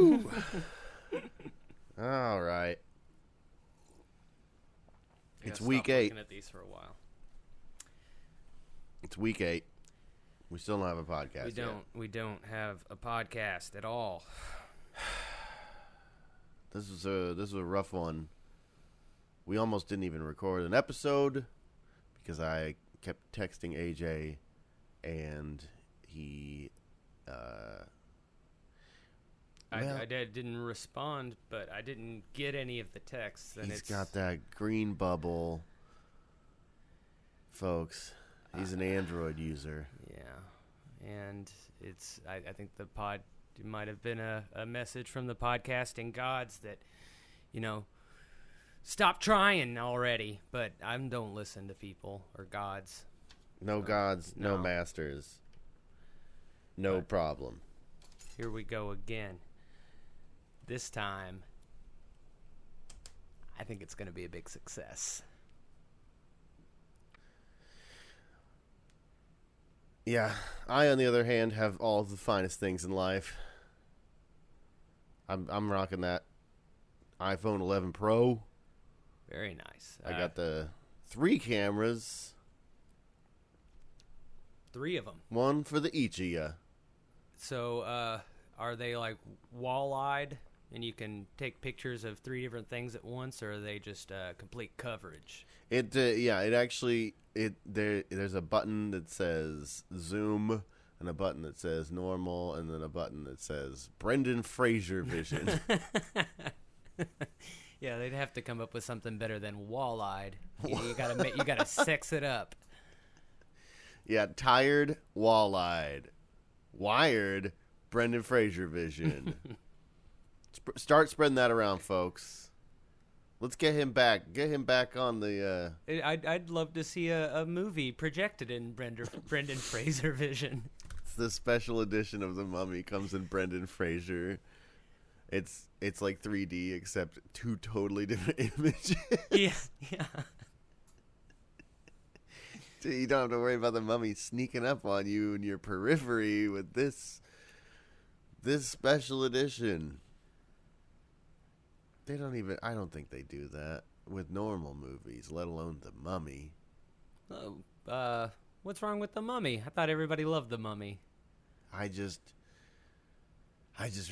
Woo! All right. It's week 8. Looking at these for a while. It's week 8. We still don't have a podcast yet. We don't have a podcast at all. This was a rough one. We almost didn't even record an episode because I kept texting AJ and he I didn't respond, but I didn't get any of the texts. And he's got that green bubble, folks. He's an Android user. Yeah, and it's I think the pod might have been a message from the podcasting gods that, stop trying already. But I don't listen to people or gods. No gods, no masters. No problem. Here we go again. This time, I think it's going to be a big success. Yeah, I, on the other hand, have all the finest things in life. I'm rocking that iPhone 11 Pro. Very nice. I got the 3 cameras. 3 of them. One for the each of ya. So, are they like wall-eyed, and you can take pictures of 3 different things at once, or are they just complete coverage? There's a button that says zoom, and a button that says normal, and then a button that says Brendan Fraser vision. Yeah, they'd have to come up with something better than wall-eyed. You gotta sex it up. Yeah, tired, wall-eyed, wired, Brendan Fraser vision. Start spreading that around, folks. Let's get him back. Get him back on the. I'd love to see a movie projected in Brendan Fraser vision. It's the special edition of The Mummy. Comes in Brendan Fraser. It's like 3D except 2 totally different images. Yeah. You don't have to worry about the mummy sneaking up on you in your periphery with this special edition. I don't think they do that with normal movies, let alone The Mummy. Oh, what's wrong with The Mummy? I thought everybody loved The Mummy. I just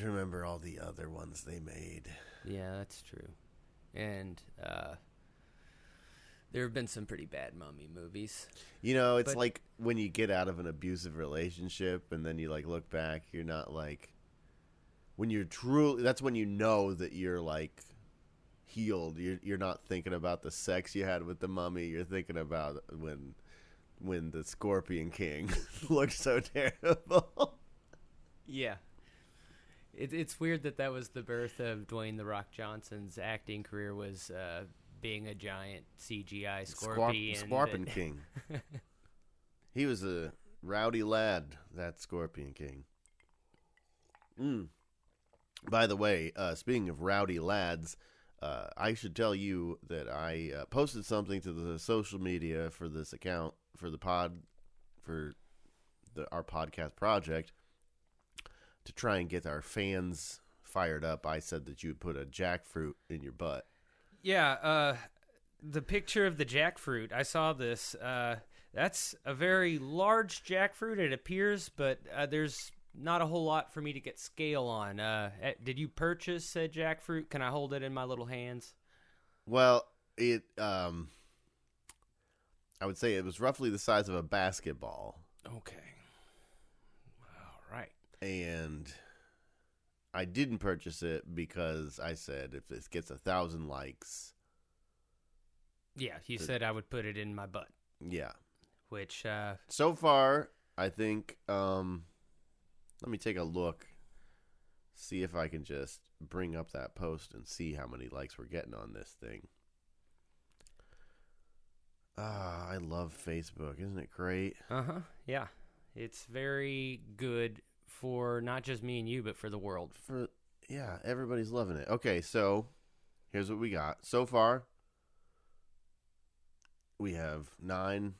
remember all the other ones they made. Yeah, that's true. And there have been some pretty bad mummy movies. It's like when you get out of an abusive relationship and then you look back, you're not when you're truly, that's when you know that you're healed. You're not thinking about the sex you had with the mummy. You're thinking about when the Scorpion King looked so terrible. Yeah. It's weird that was the birth of Dwayne "The Rock" Johnson's acting career, was being a giant CGI scorpion. Scorpion King. He was a rowdy lad, that Scorpion King. By the way, speaking of rowdy lads, I should tell you that I posted something to the social media for this account, for the pod, for our podcast project, to try and get our fans fired up. I said that you would put a jackfruit in your butt. Yeah, the picture of the jackfruit, I saw this. That's a very large jackfruit, it appears, but there's not a whole lot for me to get scale on. Did you purchase said jackfruit? Can I hold it in my little hands? Well, I would say it was roughly the size of a basketball. Okay. All right. And I didn't purchase it because I said if this gets 1,000 likes. Yeah, you said I would put it in my butt. Yeah. Which so far, I think let me take a look, see if I can just bring up that post and see how many likes we're getting on this thing. I love Facebook. Isn't it great? Uh-huh. Yeah. It's very good for not just me and you, but for the world. Yeah, everybody's loving it. Okay, so here's what we got. So far, we have 9.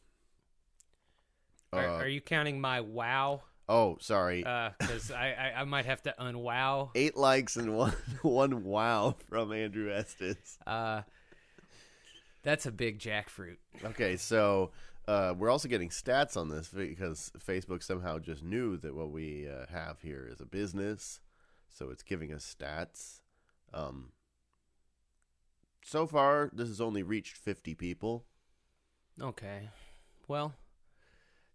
Are you counting my wow? Oh, sorry. Because I might have to unwow. 8 likes and one wow from Andrew Estes. That's a big jackfruit. Okay, so we're also getting stats on this because Facebook somehow just knew that what we have here is a business, so it's giving us stats. So far, this has only reached 50 people. Okay, well,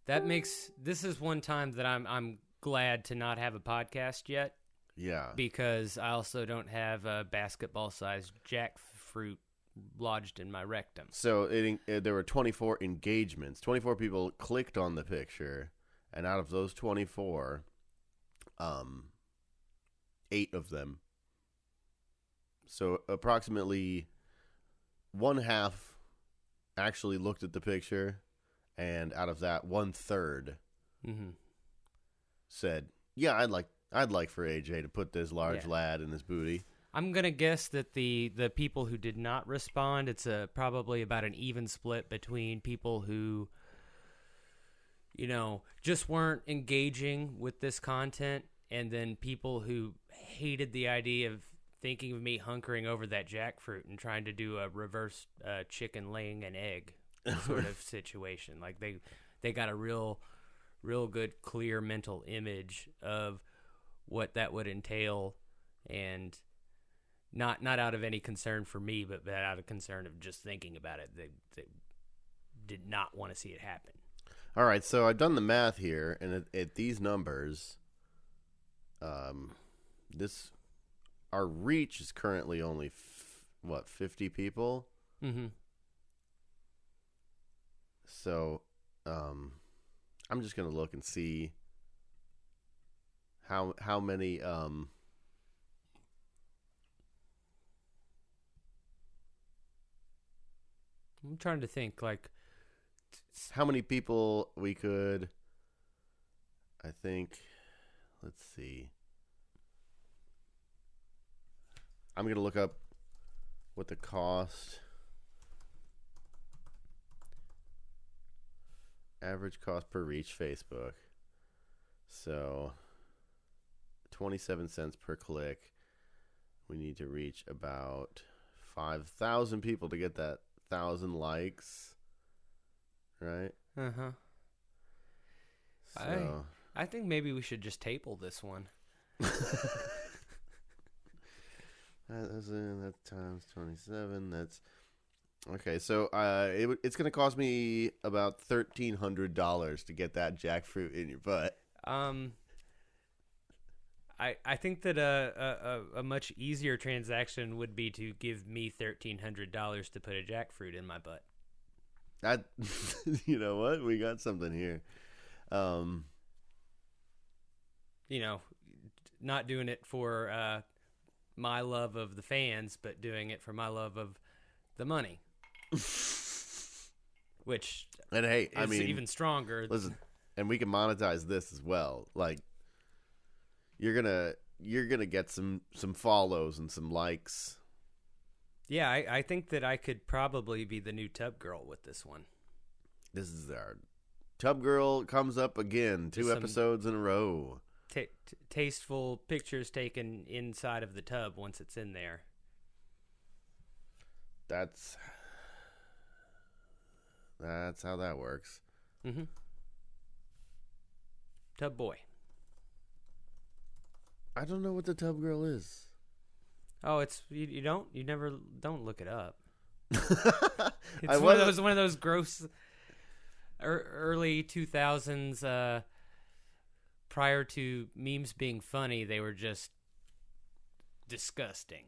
this is one time that I'm glad to not have a podcast yet. Yeah, because I also don't have a basketball-sized jackfruit lodged in my rectum. So there were 24 engagements. 24 people clicked on the picture, and out of those 24, 8 of them. So approximately one half actually looked at the picture, and out of that, 1/3 said, "Yeah, I'd like for AJ to put this large lad in his booty." I'm gonna guess that the people who did not respond, it's probably about an even split between people who, just weren't engaging with this content, and then people who hated the idea of thinking of me hunkering over that jackfruit and trying to do a reverse chicken laying an egg sort of situation. Like they got a real good, clear mental image of what that would entail, and not out of any concern for me, but out of concern of just thinking about it. They did not want to see it happen. All right, so I've done the math here, and at these numbers, our reach is currently only 50 people. Mm-hmm. So, I'm just gonna look and see how many. I'm trying to think, like, how many people we could. I think. Let's see. I'm gonna look up what the cost. Average cost per reach Facebook. So 27 cents per click. We need to reach about 5,000 people to get that 1,000 likes. Right? Uh-huh. So I think maybe we should just table this one. That times 27. That's okay. So it's going to cost me about $1,300 to get that jackfruit in your butt. I think that a much easier transaction would be to give me $1,300 to put a jackfruit in my butt. That you know what? We got something here. Not doing it for my love of the fans, but doing it for my love of the money. Which and hey, is even stronger. Listen, and we can monetize this as well. Like you're gonna get some follows and some likes. Yeah, I think that I could probably be the new tub girl with this one. This is our tub girl comes up again, 2 episodes in a row. Tasteful pictures taken inside of the tub once it's in there. That's how that works. Mm-hmm. Tub boy. I don't know what the tub girl is. Oh, it's you don't look it up. It's one of those gross early 2000s. Prior to memes being funny, they were just disgusting.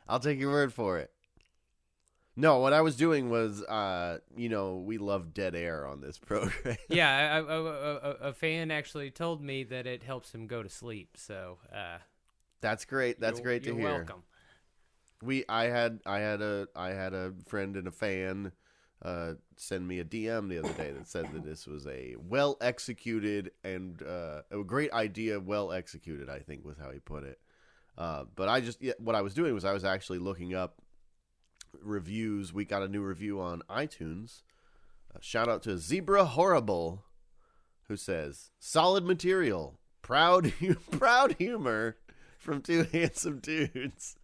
I'll take your word for it. No, what I was doing was, we love dead air on this program. Yeah, a fan actually told me that it helps him go to sleep. So that's great. That's great to hear. You're welcome. I had a friend and a fan send me a DM the other day that said that this was a well executed and a great idea, well executed, I think was how he put it. But what I was doing was I was actually looking up reviews. We got a new review on iTunes. Shout out to Zebra Horrible who says, "Solid material, proud humor from two handsome dudes.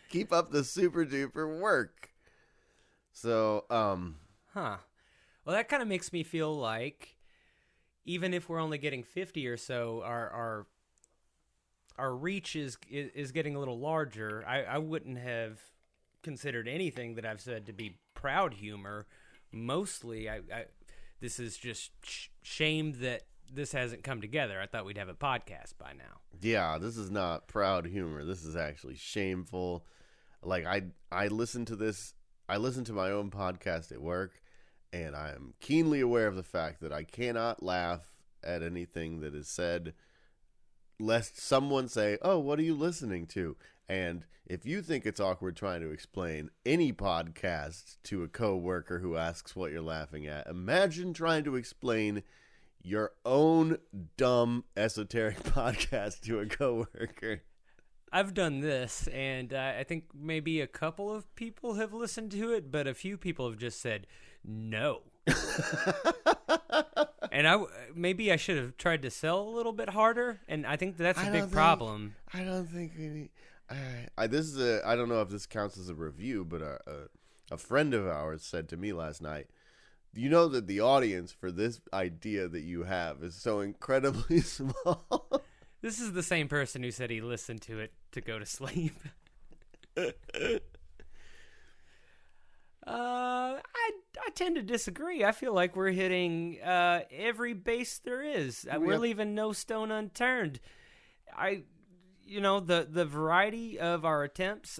Keep up the super duper work." So, Well, that kind of makes me feel like even if we're only getting 50 or so, our reach is getting a little larger. I wouldn't have considered anything that I've said to be proud humor. Mostly, this is just shame that this hasn't come together. I thought we'd have a podcast by now. yeah, this is not proud humor. This is actually shameful. Like, I listen to this. I listen to my own podcast at work, and I am keenly aware of the fact that I cannot laugh at anything that is said, lest someone say, "Oh, what are you listening to?" And if you think it's awkward trying to explain any podcast to a coworker who asks what you're laughing at, imagine trying to explain your own dumb esoteric podcast to a coworker. I've done this, and I think maybe a couple of people have listened to it, but a few people have just said no. And maybe I should have tried to sell a little bit harder, and I think that's a big problem. I don't think we need... this is I don't know if this counts as a review, but a friend of ours said to me last night, "You know that the audience for this idea that you have is so incredibly small." This is the same person who said he listened to it to go to sleep. I tend to disagree. I feel like we're hitting every base there is. We're leaving no stone unturned. The variety of our attempts,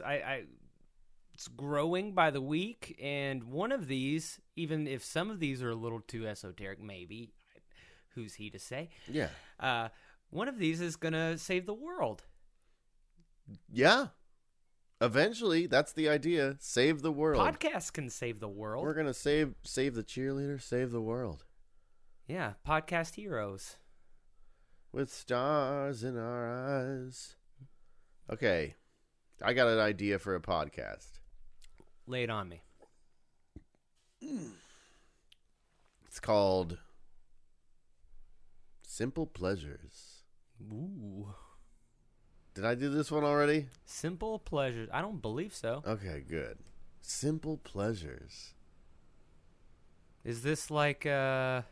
it's growing by the week, and one of these, even if some of these are a little too esoteric, maybe, who's he to say? Yeah. One of these is going to save the world. Yeah. Eventually, that's the idea. Save the world. Podcasts can save the world. We're going to save the cheerleader, save the world. Yeah, podcast heroes. With stars in our eyes. Okay. I got an idea for a podcast. Lay it on me. It's called Simple Pleasures. Ooh. Did I do this one already? Simple Pleasures. I don't believe so. Okay, good. Simple Pleasures. Is this like the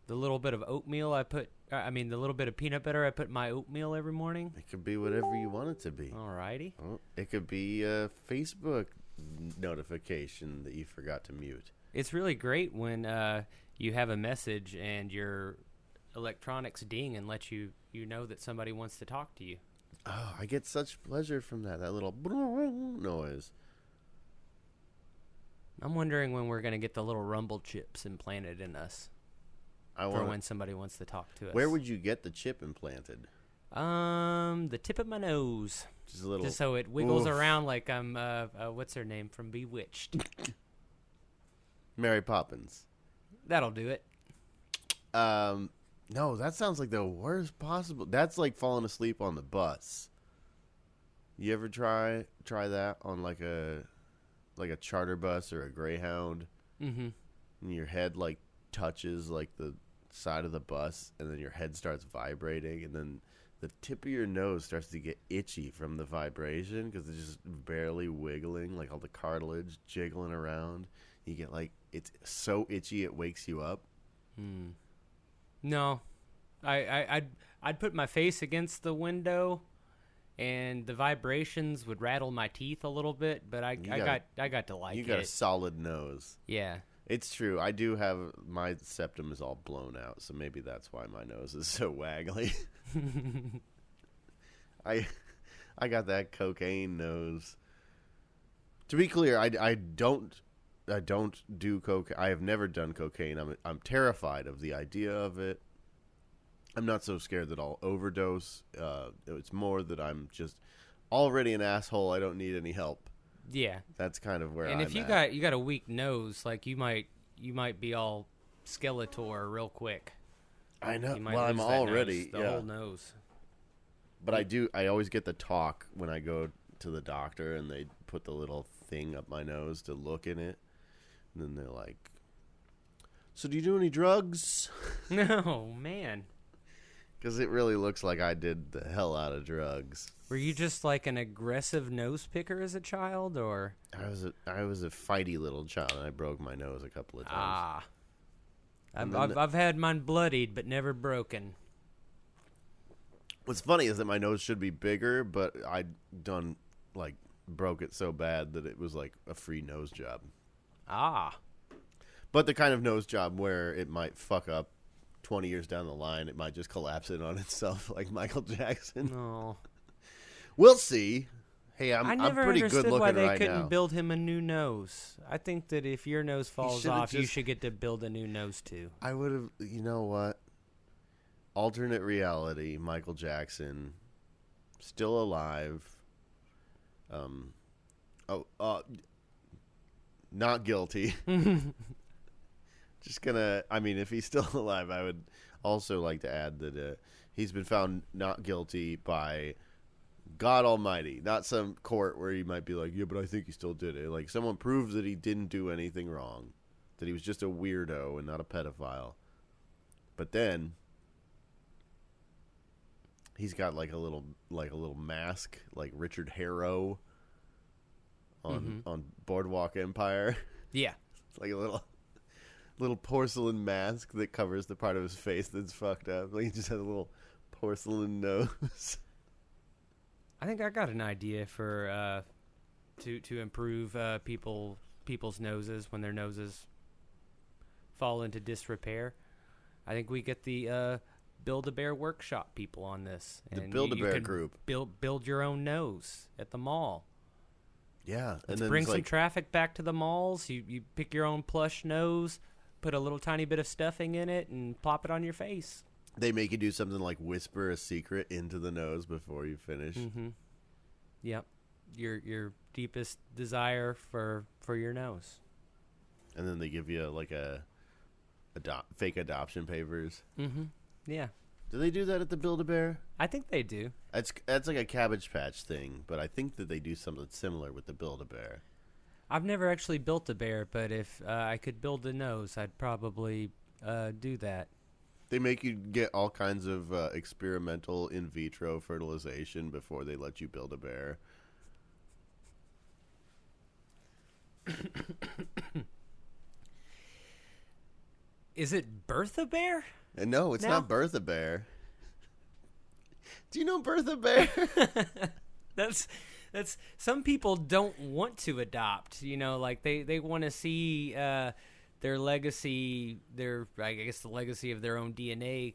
little bit of oatmeal the little bit of peanut butter I put in my oatmeal every morning? It could be whatever you want it to be. Alrighty. Oh, it could be a Facebook notification that you forgot to mute. It's really great when you have a message and your electronics ding and let you know that somebody wants to talk to you. Oh, I get such pleasure from that little noise. I'm wondering when we're going to get the little rumble chips implanted in us for when somebody wants to talk to us. Where would you get the chip implanted? The tip of my nose. Just a little. Just so it wiggles around like I'm, what's her name from Bewitched? Mary Poppins. That'll do it. No, that sounds like the worst possible. That's like falling asleep on the bus. You ever try that on like a charter bus or a Greyhound? Mm-hmm. And your head like touches like the side of the bus, and then your head starts vibrating, and then the tip of your nose starts to get itchy from the vibration because it's just barely wiggling, like all the cartilage jiggling around. You get like, it's so itchy it wakes you up. No, I'd put my face against the window, and the vibrations would rattle my teeth a little bit. But I got to like it. You got a solid nose. Yeah, it's true. I do have, my septum is all blown out, so maybe that's why my nose is so waggly. I got that cocaine nose. To be clear, I don't do cocaine. I have never done cocaine. I'm terrified of the idea of it. I'm not so scared that I'll overdose. It's more that I'm just already an asshole. I don't need any help. Yeah, that's kind of where I'm at. And if you got a weak nose, like you might be all Skeletor real quick. I know. Well, I'm already the whole nose. But I always get the talk when I go to the doctor, and they put the little thing up my nose to look in it. And then they're like, So do you do any drugs? No, man. Because it really looks like I did the hell out of drugs. Were you just like an aggressive nose picker as a child, or? I was a fighty little child, and I broke my nose a couple of times. I've had mine bloodied, but never broken. What's funny is that my nose should be bigger, but I broke it so bad that it was like a free nose job. But the kind of nose job where it might fuck up 20 years down the line, it might just collapse in on itself like Michael Jackson. No. We'll see. Hey, I'm never pretty understood good looking why they right couldn't now. build him a new nose. I think that if your nose falls off, you should get to build a new nose too. I would have, you know what? Alternate reality, Michael Jackson, still alive. Not guilty. If he's still alive, I would also like to add that he's been found not guilty by God Almighty, not some court where he might be like, yeah, but I think he still did it. Like, someone proves that he didn't do anything wrong, that he was just a weirdo and not a pedophile. But then he's got like a little mask, like Richard Harrow on Boardwalk Empire. Yeah, it's like a little porcelain mask that covers the part of his face that's fucked up. Like, he just has a little porcelain nose. I think I got an idea for to improve people's noses when their noses fall into disrepair. I think we get the Build-A-Bear workshop people on this. The Build-A-Bear group. Build your own nose at the mall. Yeah. Let's bring some traffic back to the malls. You pick your own plush nose, put a little tiny bit of stuffing in it, and plop it on your face. They make you do something like whisper a secret into the nose before you finish. Mm-hmm. Yep. Your deepest desire for your nose. And then they give you like a fake adoption papers. Mm-hmm. Yeah. Do they do that at the Build-A-Bear? I think they do. That's like a Cabbage Patch thing, but I think that they do something similar with the Build-A-Bear. I've never actually built a bear, but if I could build a nose, I'd probably do that. They make you get all kinds of experimental in vitro fertilization before they let you build a bear. Is it Birth-A-Bear? No, it's not Birth-A-Bear. Do you know Birth-A-Bear? That's some people don't want to adopt, like they want to see their legacy, I guess the legacy of their own DNA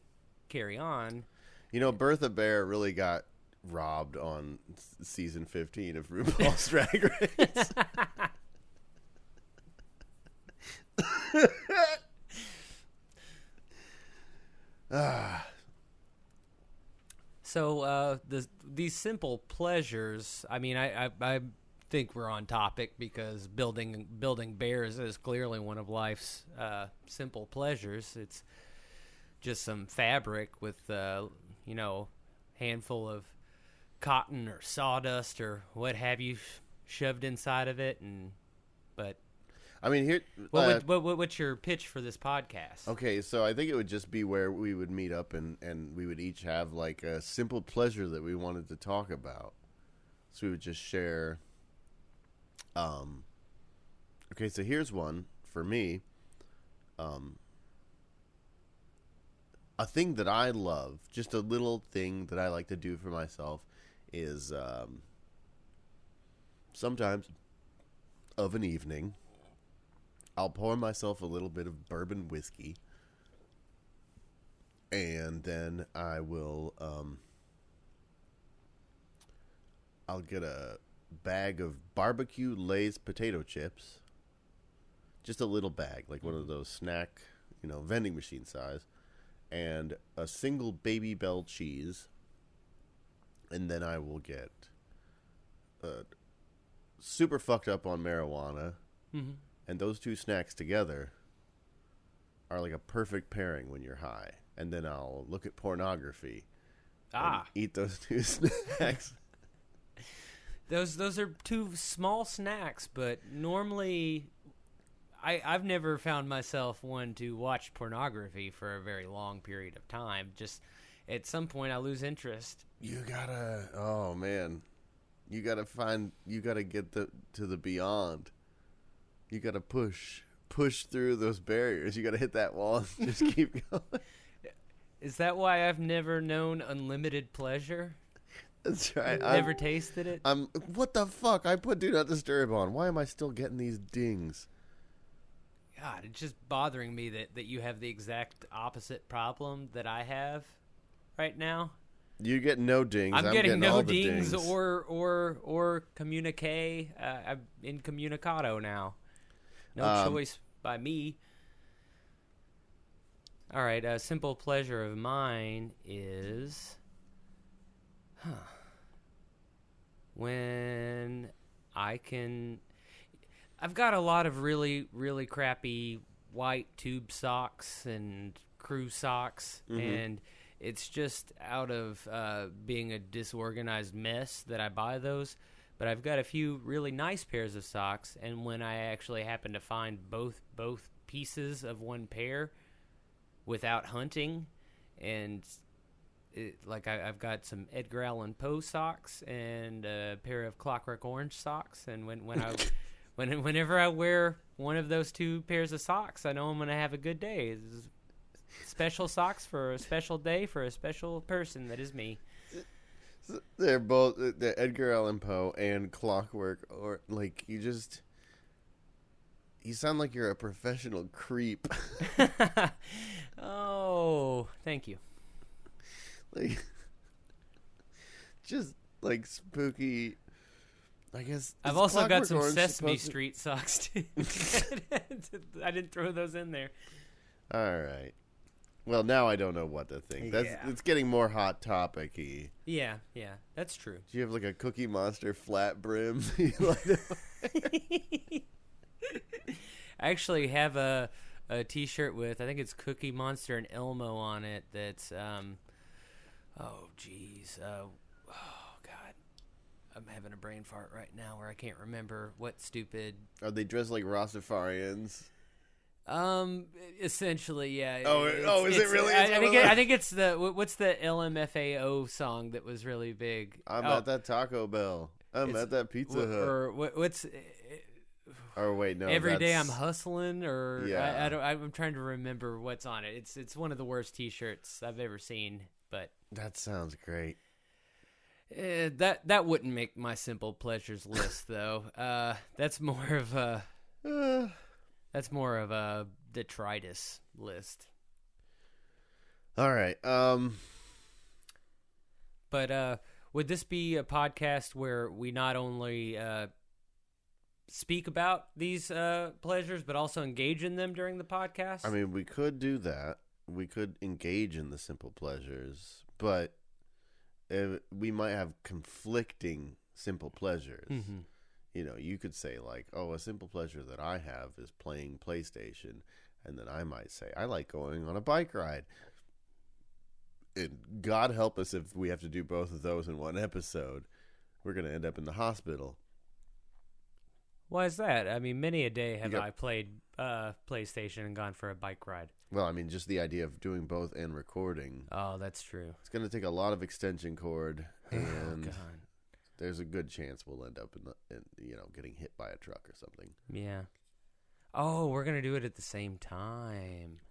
carry on. Birth-A-Bear really got robbed on season 15 of RuPaul's Drag Race. So these simple pleasures, I think we're on topic because building bears is clearly one of life's simple pleasures. It's just some fabric with handful of cotton or sawdust or what have you shoved inside of it, here. What's your pitch for this podcast? Okay, so I think it would just be where we would meet up and we would each have like a simple pleasure that we wanted to talk about. So we would just share. Okay, so here's one for me. A thing that I love, just a little thing that I like to do for myself, is sometimes of an evening, I'll pour myself a little bit of bourbon whiskey, and then I will I'll get a bag of barbecue Lay's potato chips, just a little bag, like one of those snack, vending machine size, and a single Baby Bell cheese, and then I will get super fucked up on marijuana. Mm-hmm. And those two snacks together are like a perfect pairing when you're high. And then I'll look at pornography and eat those two snacks. Those are two small snacks, but normally I've never found myself one to watch pornography for a very long period of time. Just at some point, I lose interest. You gotta, oh man, you gotta get to the beyond. You gotta push through those barriers. You gotta hit that wall and just keep going. Is that why I've never known unlimited pleasure? That's right. Never tasted it? What the fuck? I put Do Not Disturb on. Why am I still getting these dings? God, it's just bothering me that you have the exact opposite problem that I have right now. You get no dings. I'm getting no all the dings or communique. I'm incommunicado now. No choice by me. All right, a simple pleasure of mine is when I've got a lot of really, really crappy white tube socks and crew socks, and it's just out of being a disorganized mess that I buy those. But I've got a few really nice pairs of socks, and when I actually happen to find both pieces of one pair without hunting, and I've got some Edgar Allan Poe socks and a pair of Clockwork Orange socks, and whenever I wear one of those two pairs of socks, I know I'm going to have a good day. It's special socks for a special day for a special person that is me. They're both the Edgar Allan Poe and Clockwork, or like you sound like you're a professional creep. Oh, thank you. Like, just like spooky. I guess I've also got Clockwork some Orange Sesame supposed Street socks too. I didn't throw those in there. All right. Well, now I don't know what to think. It's getting more hot topic-y. Yeah, that's true. Do you have like a Cookie Monster flat brim? I actually have a T-shirt with, I think it's Cookie Monster and Elmo on it. That's oh God, I'm having a brain fart right now where I can't remember what stupid. Are they dressed like Rastafarians? Essentially, yeah. Is it really? I think it's what's the LMFAO song that was really big? I'm at that Taco Bell. I'm at that Pizza Hut. Or what's? Or wait, no. Every day I'm hustling, or yeah. I'm trying to remember what's on it. It's one of the worst T-shirts I've ever seen. But that sounds great. That wouldn't make my simple pleasures list though. That's more of a. That's more of a detritus list. All right. But would this be a podcast where we not only speak about these pleasures, but also engage in them during the podcast? I mean, we could do that. We could engage in the simple pleasures, but we might have conflicting simple pleasures. Mm-hmm. You know, you could say like, oh, a simple pleasure that I have is playing PlayStation. And then I might say, I like going on a bike ride. And God help us if we have to do both of those in one episode. We're going to end up in the hospital. Why is that? I mean, many a day have I played PlayStation and gone for a bike ride. Well, I mean, just the idea of doing both and recording. Oh, that's true. It's going to take a lot of extension cord. And God. There's a good chance we'll end up in getting hit by a truck or something. Yeah. Oh, we're going to do it at the same time.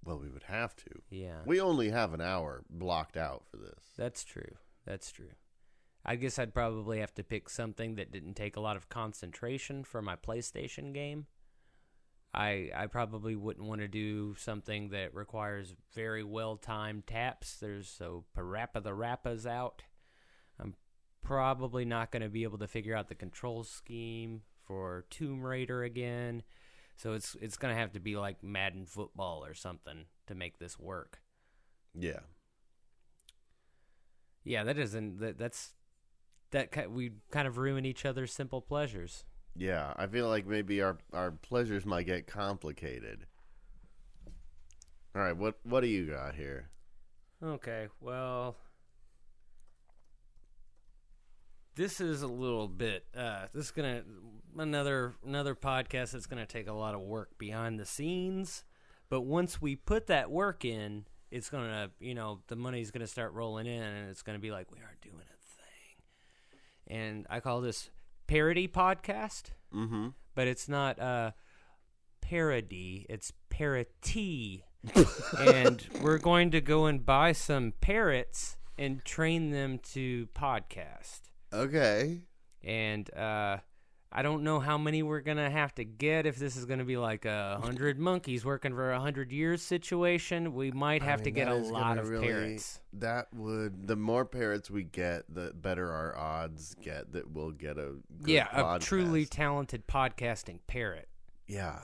Well, we would have to. Yeah. We only have an hour blocked out for this. That's true. I guess I'd probably have to pick something that didn't take a lot of concentration for my PlayStation game. I probably wouldn't want to do something that requires very well-timed taps. So Parappa the Rappa's out. I'm probably not going to be able to figure out the control scheme for Tomb Raider again. So it's going to have to be like Madden football or something to make this work. Yeah. Yeah, we kind of ruin each other's simple pleasures. Yeah, I feel like maybe our pleasures might get complicated. All right, what do you got here? Okay, well, this is a little bit. This is gonna another podcast that's gonna take a lot of work behind the scenes. But once we put that work in, it's gonna, the money's gonna start rolling in, and it's gonna be like we are doing a thing. And I call this Parroty Podcast. Mm-hmm. But it's not parody; it's parroty. And we're going to go and buy some parrots and train them to podcast. Okay. And I don't know how many we're going to have to get. If this is going to be like 100 monkeys working for 100 years situation, we might have to get a lot of parrots. The more parrots we get, the better our odds get that we'll get a good podcast. A truly talented podcasting parrot. Yeah.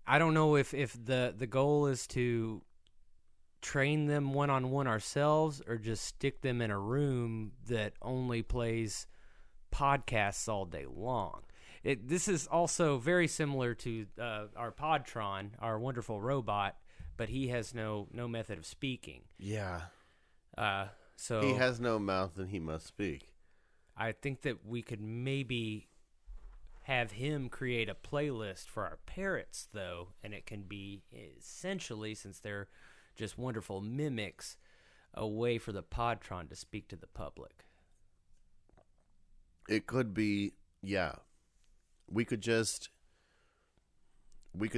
I don't know if the goal is to train them one-on-one ourselves or just stick them in a room that only plays podcasts all day long. This is also very similar to our Podtron, our wonderful robot, but he has no method of speaking. Yeah. So he has no mouth and he must speak. I think that we could maybe have him create a playlist for our parrots, though, and it can be essentially, since they're just wonderful mimics, a way for the Podtron to speak to the public. It could be, yeah. We could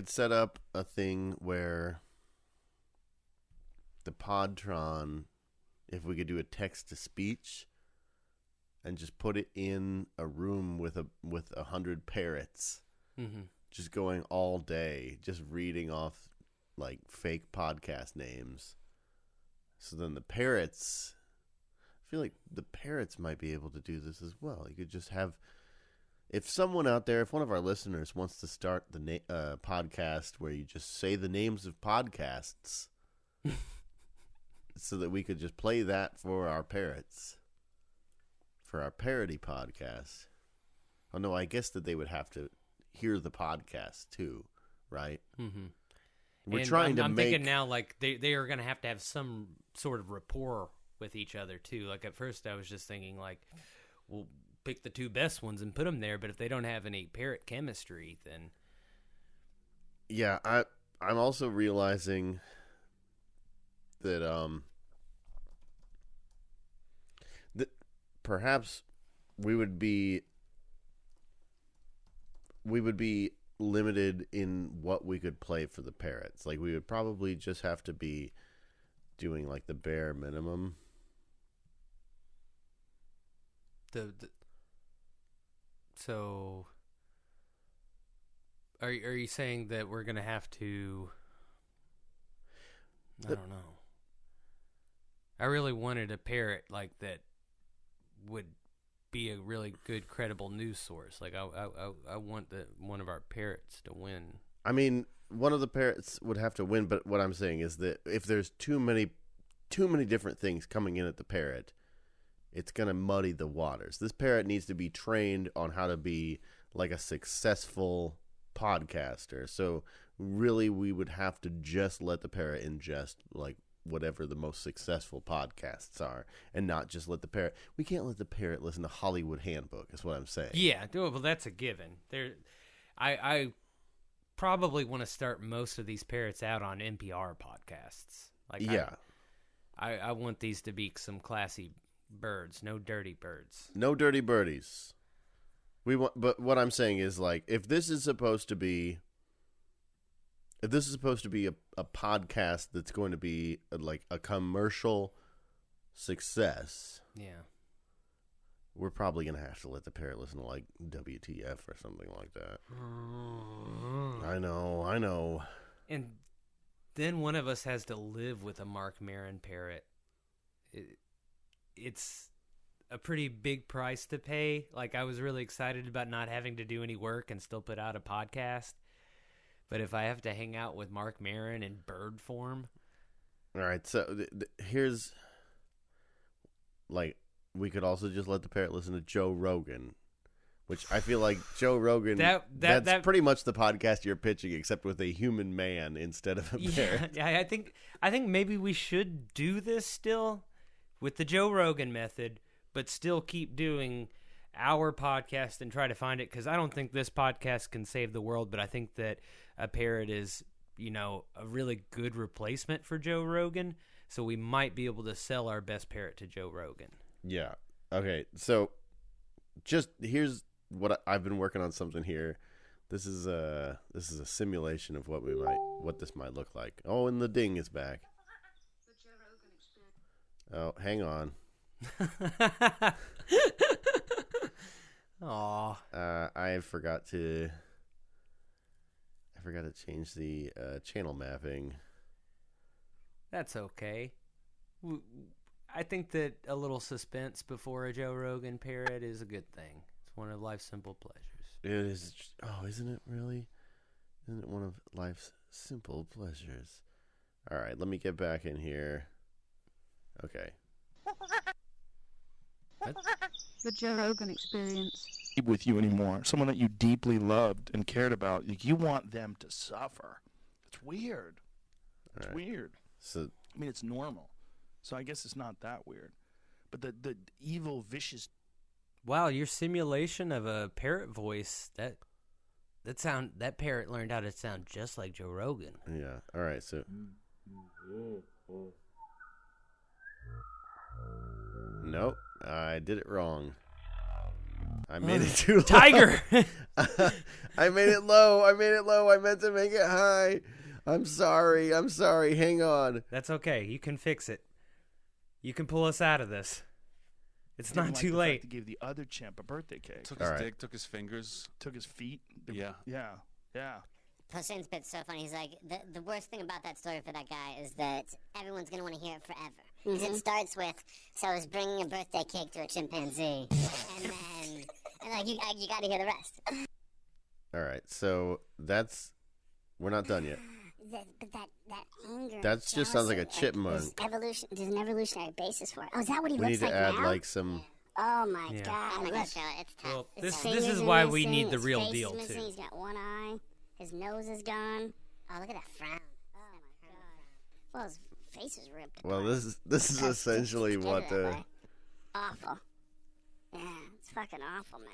set up a thing where the Podtron, if we could do a text-to-speech and just put it in a room with 100 parrots, just going all day, just reading off like fake podcast names. So then the parrots, I feel like the parrots might be able to do this as well. You could just have, if someone out there, if one of our listeners wants to start the podcast where you just say the names of podcasts, so that we could just play that for our parrots. For our Parroty Podcast. Oh, no, I guess that they would have to hear the podcast, too, right? Mm-hmm. I'm thinking now, like, they are going to have some sort of rapport with each other, too. Like, at first I was just thinking, like, we'll pick the two best ones and put them there, but if they don't have any parrot chemistry, then... Yeah, I'm also realizing that, perhaps we would be limited in what we could play for the parrots. Like, we would probably just have to be doing like the bare minimum. So are you saying that we're gonna have to? I don't know. I really wanted a parrot like that would be a really good, credible news source. Like I want one of our parrots to win. I mean, one of the parrots would have to win, but what I'm saying is that if there's too many different things coming in at the parrot, it's gonna muddy the waters. This parrot needs to be trained on how to be like a successful podcaster. So really, we would have to just let the parrot ingest like whatever the most successful podcasts are, and not just let the parrot. We can't let the parrot listen to Hollywood Handbook, is what I'm saying. Yeah, well, that's a given. I probably want to start most of these parrots out on NPR podcasts. Like, yeah, I want these to be some classy birds, no dirty birds, no dirty birdies. But what I'm saying is, like, if this is supposed to be a podcast that's going to be like a commercial success, yeah, we're probably going to have to let the parrot listen to like WTF or something like that. I know. And then one of us has to live with a Marc Maron parrot. It's a pretty big price to pay. Like, I was really excited about not having to do any work and still put out a podcast. But if I have to hang out with Marc Maron in bird form... All right, so here's... Like, we could also just let the parrot listen to Joe Rogan, which I feel like Joe Rogan... that's pretty much the podcast you're pitching, except with a human man instead of a parrot. Yeah, I think maybe we should do this still with the Joe Rogan method, but still keep doing our podcast and try to find it, because I don't think this podcast can save the world, but I think that a parrot is, a really good replacement for Joe Rogan, so we might be able to sell our best parrot to Joe Rogan. Yeah. Okay, so just here's what I've been working on something here. This is a simulation of what this might look like. Oh, and the ding is back. Oh, hang on. Aw. I forgot to change the channel mapping. That's okay. I think that a little suspense before a Joe Rogan parrot is a good thing. It's one of life's simple pleasures. It is. Oh, isn't it really? Isn't it one of life's simple pleasures? All right, let me get back in here. Okay. The Joe Rogan experience. With you anymore, someone that you deeply loved and cared about, you want them to suffer. It's weird. It's weird. So, I mean, it's normal. So I guess it's not that weird. But the evil, vicious. Wow, your simulation of a parrot voice, that parrot learned how to sound just like Joe Rogan. yeah. All right. So. Nope, I did it wrong. I made it too low. Tiger! I made it low. I meant to make it high. I'm sorry. Hang on. That's okay. You can fix it. You can pull us out of this. It's not too late. To give the other chimp a birthday cake. Took his dick, took his fingers. Took his feet. Yeah. Hussein's bit's so funny. He's like, the worst thing about that story for that guy is that everyone's going to want to hear it forever. Because it starts with, so I was bringing a birthday cake to a chimpanzee. And then, you got to hear the rest. All right, so we're not done yet. But that anger. That just sounds like a chipmunk. There's an evolutionary basis for it. Oh, is that what he We looks need like to add now? like some. Oh my Yeah. god! I'm not gonna show it. It's tough. Well, His this fingers is are why we missing, need the his real face deal, is missing, too. He's got one eye. His nose is gone. Oh, look at that frown. Oh my god. Well, his face is ripped apart. Well, this is essentially what the. Awful. Yeah, it's fucking awful, man.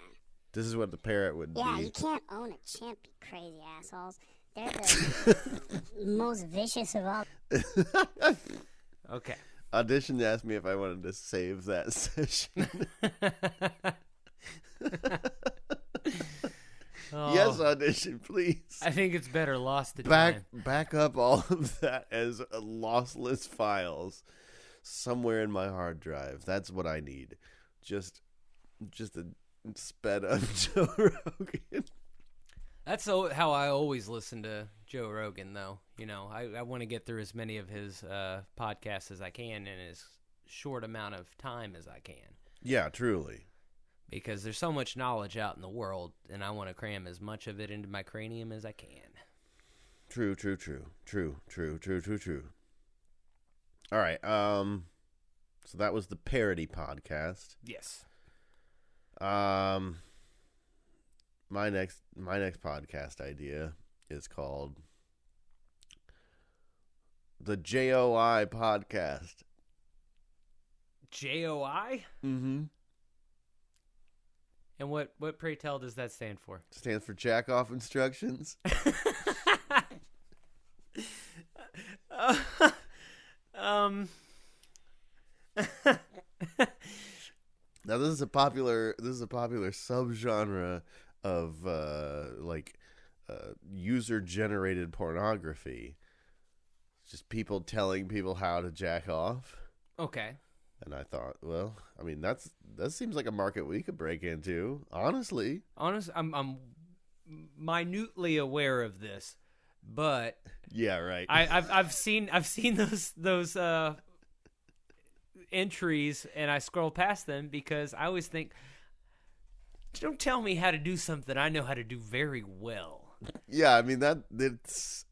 This is what the parrot would Yeah, be. you can't own a chimp, you crazy assholes. They're the most vicious of all. Okay. Audition asked me if I wanted to save that session. Oh, Yes, Audition, please. I think it's better lost to time. Back up all of that as lossless files somewhere in my hard drive. That's what I need. Just a sped up Joe Rogan. That's how I always listen to Joe Rogan, though. I want to get through as many of his podcasts as I can in as short amount of time as I can. Yeah, truly. Because there's so much knowledge out in the world, and I want to cram as much of it into my cranium as I can. True. All right. So that was the Parroty Podcast. Yes. My next podcast idea is called the JOI Podcast. JOI? Mm-hmm. And what pray tell does that stand for? Stands for Jack Off Instructions. Now this is a popular subgenre of user generated pornography. It's just people telling people how to jack off. Okay. And I thought, well, I mean, that seems like a market we could break into. Honestly, I'm minutely aware of this, but yeah, right. I've seen those entries, and I scroll past them because I always think, don't tell me how to do something I know how to do very well. Yeah, I mean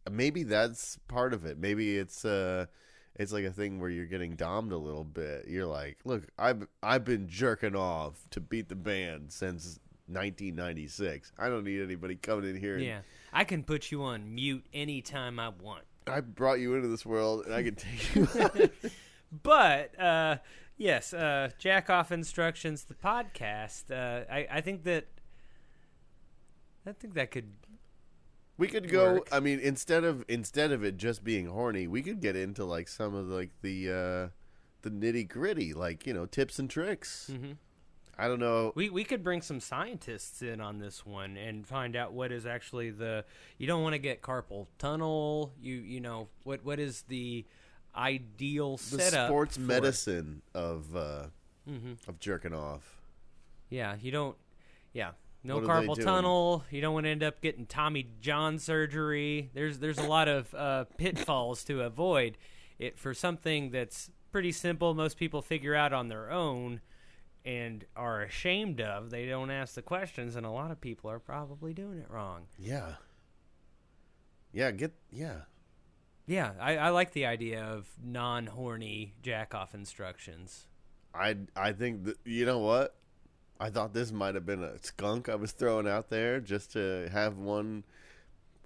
maybe that's part of it. Maybe it's like a thing where you're getting dommed a little bit. You're like, look, I've been jerking off to beat the band since 1996. I don't need anybody coming in here. Yeah, I can put you on mute anytime I want. I brought you into this world, and I can take you out. But Yes, Jack Off Instructions, the podcast. I think that could. We could go. Work. I mean, instead of it just being horny, we could get into like some of like the nitty gritty, like tips and tricks. Mm-hmm. I don't know. We could bring some scientists in on this one and find out what is actually you don't want to get carpal tunnel. You know what is the ideal The setup sports for medicine of jerking off. Yeah, you don't. Yeah, no What are they carpal doing? tunnel. You don't want to end up getting Tommy John surgery. There's a lot of pitfalls to avoid. It for something that's pretty simple. Most people figure out on their own and are ashamed of. They don't ask the questions, and a lot of people are probably doing it wrong. Yeah. Yeah, I like the idea of non-horny jack-off instructions. I think that, you know what? I thought this might have been a skunk I was throwing out there just to have one.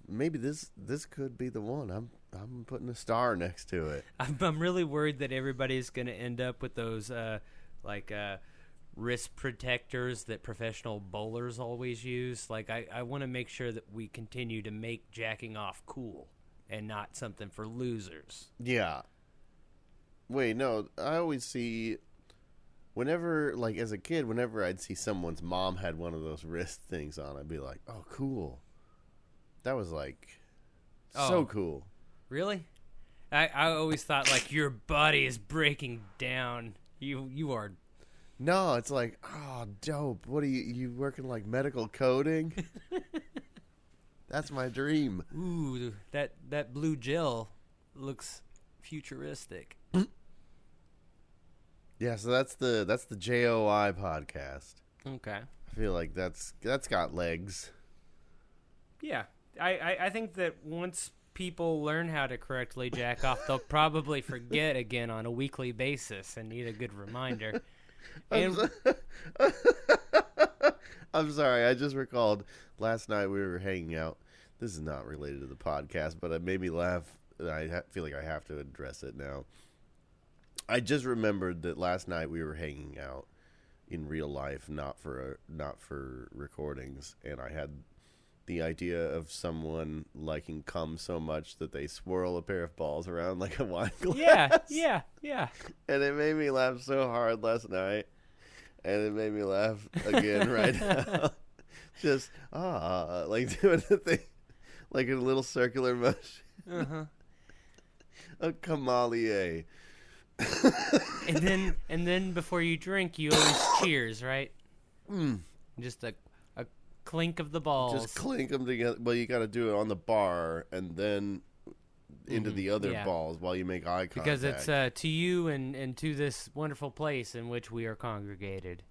Maybe this could be the one. I'm putting a star next to it. I'm really worried that everybody's going to end up with those wrist protectors that professional bowlers always use. Like I want to make sure that we continue to make jacking off cool and not something for losers. Yeah. Wait, no. I always see, whenever, like as a kid, whenever I'd see someone's mom had one of those wrist things on, I'd be like, oh, cool. That was like so cool. Really? I always thought like your body is breaking down. You are. No, it's like, oh, dope. What are you working like medical coding? That's my dream. Ooh, that blue gel looks futuristic. Yeah, so that's the JOI podcast. Okay. I feel like that's got legs. Yeah. I think that once people learn how to correctly jack off, they'll probably forget again on a weekly basis and need a good reminder. And I'm sorry, I just recalled last night we were hanging out. This is not related to the podcast, but it made me laugh. I feel like I have to address it now. I just remembered that last night we were hanging out in real life, not for recordings, and I had the idea of someone liking cum so much that they swirl a pair of balls around like a wine glass. Yeah. And it made me laugh so hard last night, and it made me laugh again right now. Just like doing the thing, like a little circular motion. Uh-huh. A camalier. And then before you drink, you always cheers, right? Just a clink of the balls. Just clink them together. Well, you got to do it on the bar and then into the other balls while you make eye contact. Because it's to you and to this wonderful place in which we are congregated.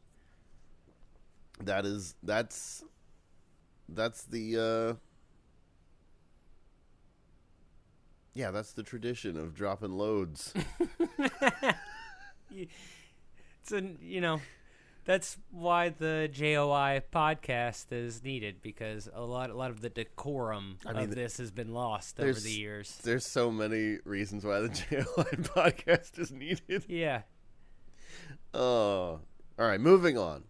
That's the tradition of dropping loads. That's why the JOI podcast is needed, because a lot of the decorum of this has been lost over the years. There's so many reasons why the JOI podcast is needed. Yeah. Oh, all right. Moving on.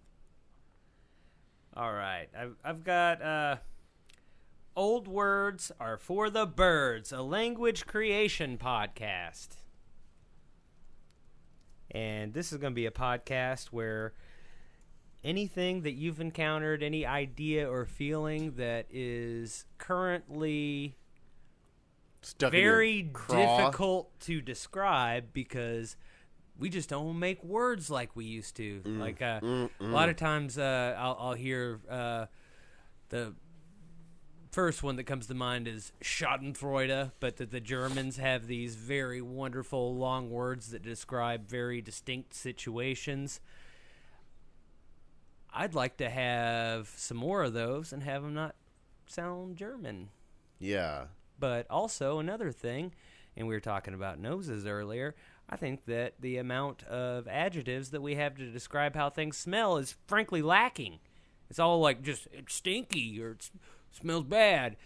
All right. I've got Old Words Are for the Birds, a language creation podcast. And this is going to be a podcast where anything that you've encountered, any idea or feeling that is currently very difficult to describe because we just don't make words like we used to. A lot of times I'll hear the first one that comes to mind is Schadenfreude, but that the Germans have these very wonderful long words that describe very distinct situations. I'd like to have some more of those and have them not sound German. Yeah. But also another thing, and we were talking about noses earlier, I think that the amount of adjectives that we have to describe how things smell is frankly lacking. It's all like just it's stinky or it smells bad.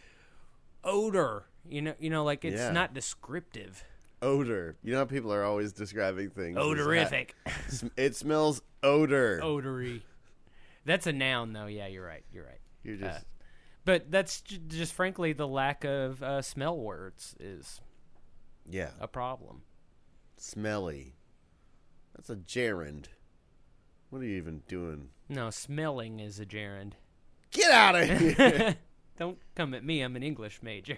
Odor, like it's not descriptive. Odor. You know how people are always describing things. Odorific. It smells odor. Odory. That's a noun, though. Yeah, you're right. You're just... But that's just frankly the lack of smell words is a problem. Smelly. That's a gerund. What are you even doing? No, smelling is a gerund. Get out of here! Don't come at me. I'm an English major.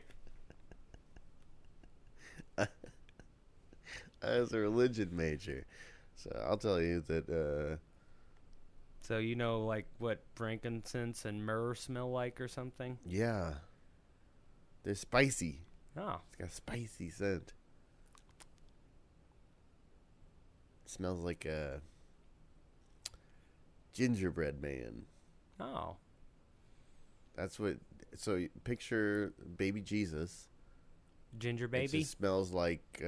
I was a religion major. So I'll tell you that... So you know, like, what frankincense and myrrh smell like or something? Yeah. They're spicy. Oh. It's got a spicy scent. It smells like a gingerbread man. Oh. That's what... So picture baby Jesus. Ginger It baby? just smells like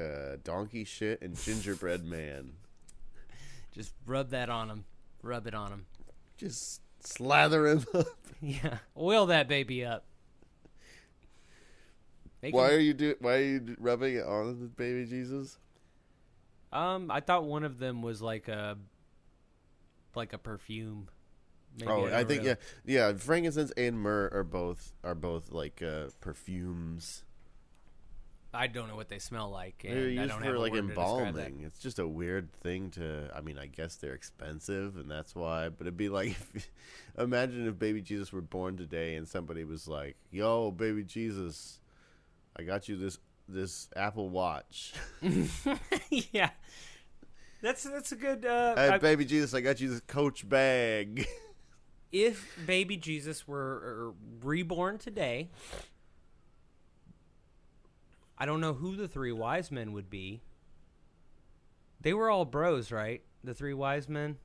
donkey shit and gingerbread man. Just rub that on him. Rub it on him. Just slather him up. Yeah. Oil that baby up. Why are you rubbing it on the baby Jesus? I thought one of them was like a perfume. Maybe I think yeah. Frankincense and myrrh are both like perfumes. I don't know what they smell like. And They're I used don't for have a like word to describe that. embalming. It's just a weird thing to. I mean, I guess they're expensive, and that's why. But it'd be like, imagine if baby Jesus were born today, and somebody was like, "Yo, baby Jesus, I got you this Apple Watch." Yeah, that's a good. Hey, baby Jesus, I got you this Coach bag. If baby Jesus were reborn today, I don't know who the three wise men would be. They were all bros, right? The three wise men?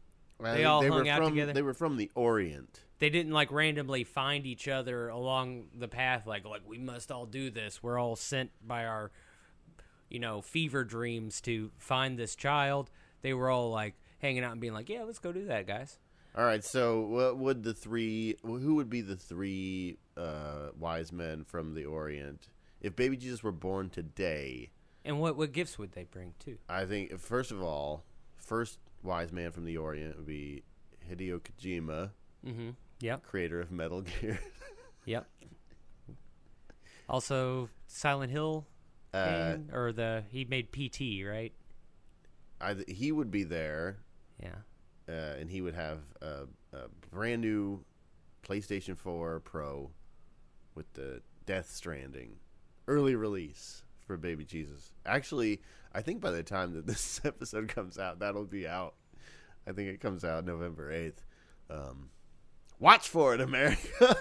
They all hung out together? They were from the Orient. They didn't, like, randomly find each other along the path, like we must all do this. We're all sent by our, fever dreams to find this child. They were all, like, hanging out and being like, yeah, let's go do that, guys. All right, so what would who would be the three wise men from the Orient? If baby Jesus were born today... And what gifts would they bring, too? I think, first of all, first wise man from the Orient would be Hideo Kojima. Mm-hmm. Yep. Creator of Metal Gear. Yep. Also, Silent Hill fame, he made PT, right? He would be there. Yeah. And he would have a brand new PlayStation 4 Pro with the Death Stranding early release for baby Jesus. Actually, I think by the time that this episode comes out, that'll be out. I think it comes out November 8th. Watch for it, America.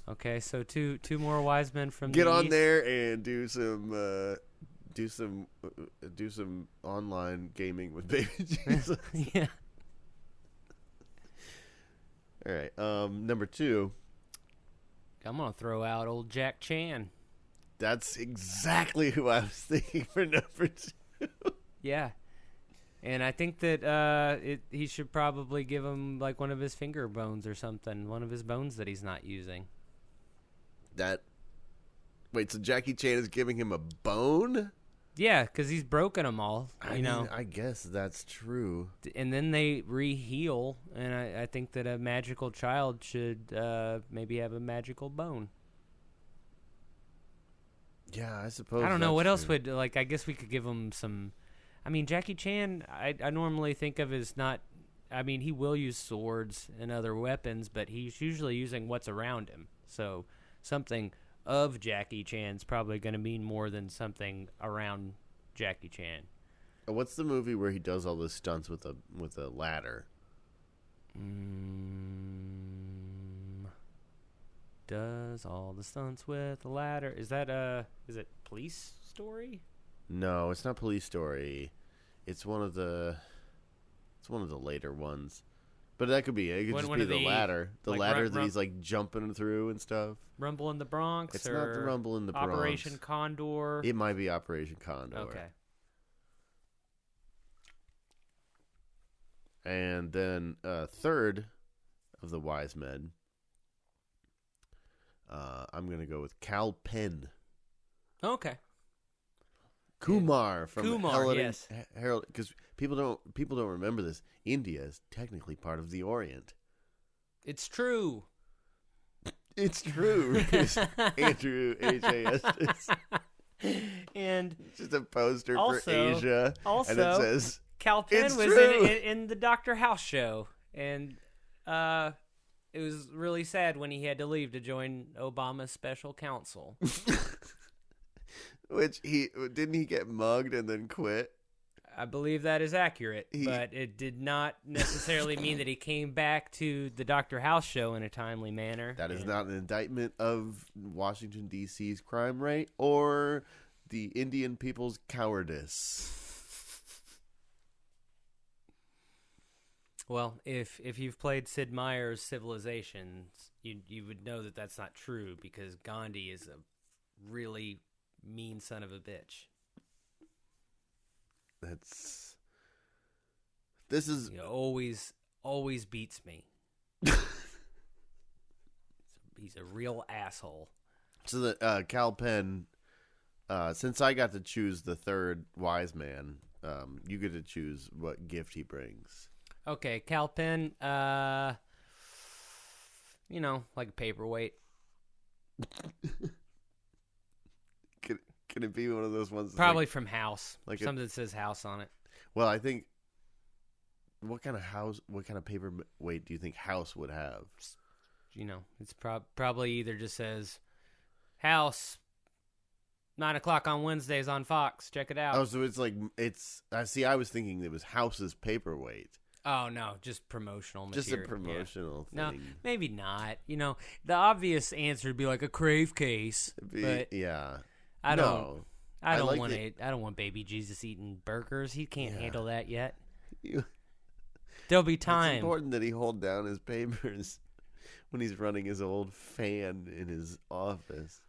Okay, so two more wise men from Get the on East. there and do some online gaming with baby Jesus. Yeah. All right. Number 2. I'm gonna throw out old Jack Chan. That's exactly who I was thinking for number 2. Yeah. And I think that he should probably give him like one of his finger bones or something, one of his bones that he's not using. Wait, so Jackie Chan is giving him a bone? Yeah, because he's broken them all, I mean, I guess that's true. And then they re-heal, and I think that a magical child should maybe have a magical bone. Yeah, I suppose. I don't know. What else true. would, I guess we could give him some... I mean, Jackie Chan, I normally think of as not... I mean, he will use swords and other weapons, but he's usually using what's around him. So something of Jackie Chan's probably going to mean more than something around Jackie Chan. What's the movie where he does all the stunts with a ladder? Does all the stunts with a ladder? Is that is it Police Story? No, it's not Police Story. It's one of the later ones. But that could be it. It could just be the ladder. The ladder that he's like jumping through and stuff. Rumble in the Bronx? It's not the Rumble in the Bronx. Operation Condor? It might be Operation Condor. Okay. And then third of the wise men, I'm going to go with Kal Penn. Okay. Kumar from Kumar, Helen yes. Harold, because people don't remember this. India is technically part of the Orient. It's true. It's true, because Andrew H.A.S. And It's just a poster Also- for Asia, also, and it says, Kal Penn It's was true. in the Dr. House show, and it was really sad when he had to leave to join Obama's special counsel. which didn't he get mugged and then quit? I believe that is accurate, He- but it did not necessarily mean that he came back to the Dr. House show in a timely manner. That is And not an indictment of Washington, D.C.'s crime rate or the Indian people's cowardice. Well, if you've played Sid Meier's Civilizations, you would know that that's not true, because Gandhi is a really mean son of a bitch. This is He always beats me. He's a real asshole. so that Kal Penn. Since I got to choose the third wise man, you get to choose what gift he brings. Okay, Kal Penn, like a paperweight. Can it be one of those ones? That's Probably from House. like Something that says House on it. Well, I think. What kind of paperweight do you think House would have? It's probably either just says House, 9 o'clock on Wednesdays on Fox. Check it out. Oh, so I was thinking it was House's paperweight. Oh, no, just promotional material. Just a promotional Yeah. thing. No, maybe not. The obvious answer would be like a crave case. But Yeah. I don't. I don't like want it. I don't want baby Jesus eating burgers. He can't Yeah. handle that yet. You- There'll be It's time. important that he hold down his papers when he's running his old fan in his office.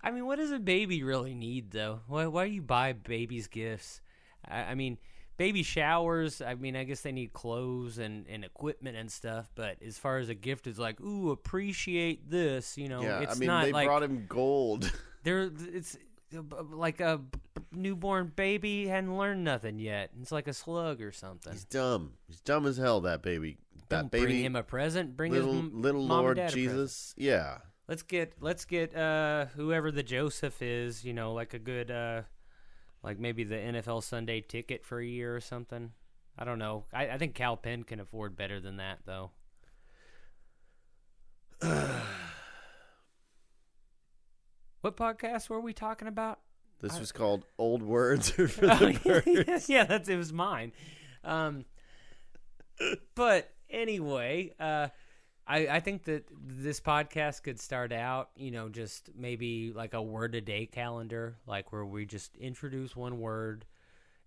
I mean, what does a baby really need, though? Why do you buy babies gifts? I mean, baby showers, I guess they need clothes and equipment and stuff, but as far as a gift is like, ooh, appreciate this, Yeah, it's I mean, not they like brought him gold. it's like a newborn baby hadn't learned nothing yet. It's like a slug or something. He's dumb. He's dumb as hell, that baby. That Don't baby. bring him a present. Bring little his little mom Lord and dad a present. Jesus. Yeah. Let's get whoever the Joseph is, like a good like maybe the NFL Sunday ticket for a year or something. I don't know. I think Kal Penn can afford better than that, though. What podcast were we talking about? This was called Old Words for the Birds. Yeah, it was mine. But anyway, I think that this podcast could start out, just maybe like a word a day calendar, like where we just introduce one word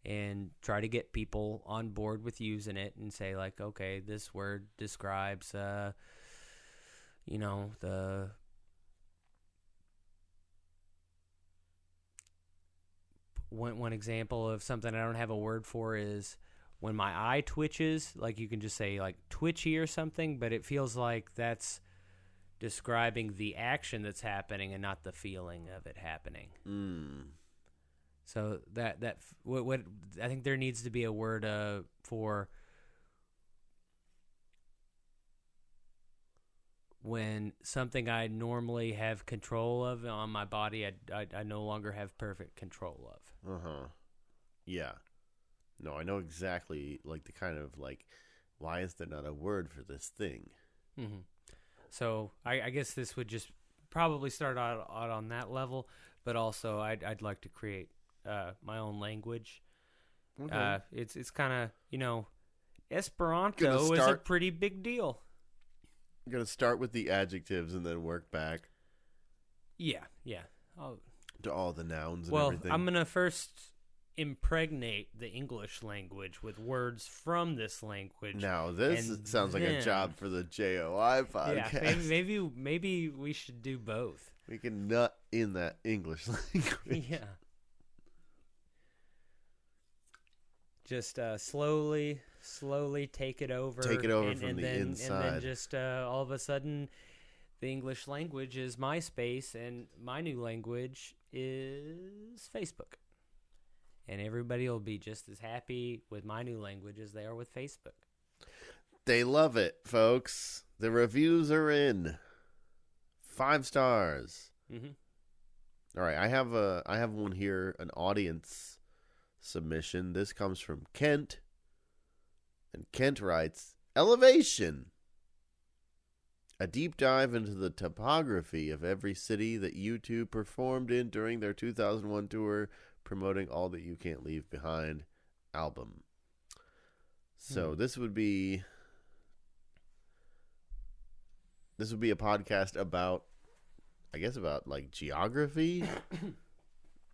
and try to get people on board with using it and say like, okay, this word describes, the one example of something I don't have a word for is when my eye twitches. Like you can just say like twitchy or something, but it feels like that's describing the action that's happening and not the feeling of it happening. So what I think there needs to be a word for when something I normally have control of on my body, I no longer have perfect control of. Yeah. No, I know exactly like the kind of like, why is there not a word for this thing? Mm-hmm. So I guess this would just probably start out on that level, but also I'd like to create my own language. Okay. It's kind of Esperanto is a pretty big deal. I'm gonna start with the adjectives and then work back Yeah. to all the nouns and Well, everything. I'm gonna first impregnate the English language with words from this language. Now this and sounds like a then- job for the JOI podcast. Yeah, maybe we should do both. We can nut in that English language. Yeah. Just slowly take it over. Take it over and, from and the then, inside. And then just all of a sudden, the English language is MySpace, and my new language is Facebook. and everybody will be just as happy with my new language as they are with Facebook. They love it, folks. The reviews are in. 5 stars. Mm-hmm. All right, I have one here, an audience submission. This comes from Kent. And Kent writes, Elevation. A deep dive into the topography of every city that U2 performed in during their 2001 tour promoting All That You Can't Leave Behind album. So this would be a podcast about, I guess, about like geography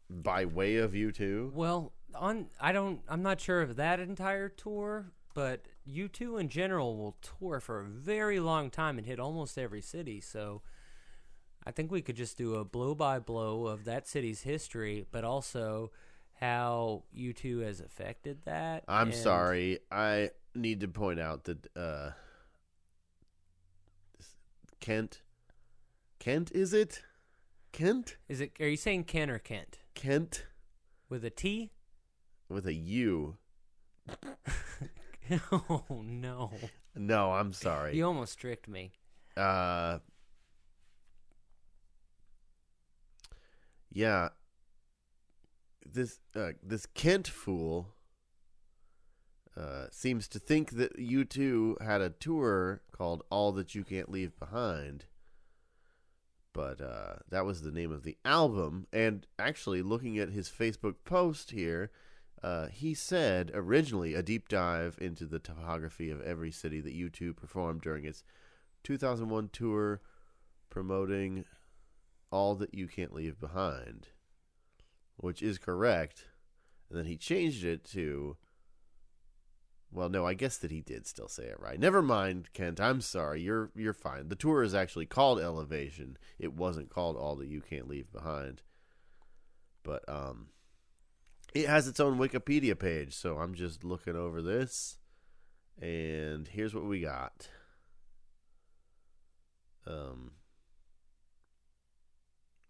by way of U2. Well, I'm not sure of that entire tour, but U2 in general will tour for a very long time and hit almost every city. So I think we could just do a blow by blow of that city's history, but also how U2 has affected that. I'm sorry. I need to point out that Kent, is it? Kent? Are you saying Ken or Kent? Kent. With a T? With a U. Oh, no. No, I'm sorry. You almost tricked me. Yeah. This Kent fool seems to think that U2 had a tour called All That You Can't Leave Behind. But that was the name of the album. And actually, looking at his Facebook post here, he said originally a deep dive into the topography of every city that U2 performed during its 2001 tour promoting All That You Can't Leave Behind, which is correct. And then he changed it to, well, no, I guess that he did still say it right. Never mind, Kent. I'm sorry. You're fine. The tour is actually called Elevation. It wasn't called All That You Can't Leave Behind. But it has its own Wikipedia page, so I'm just looking over this, and here's what we got.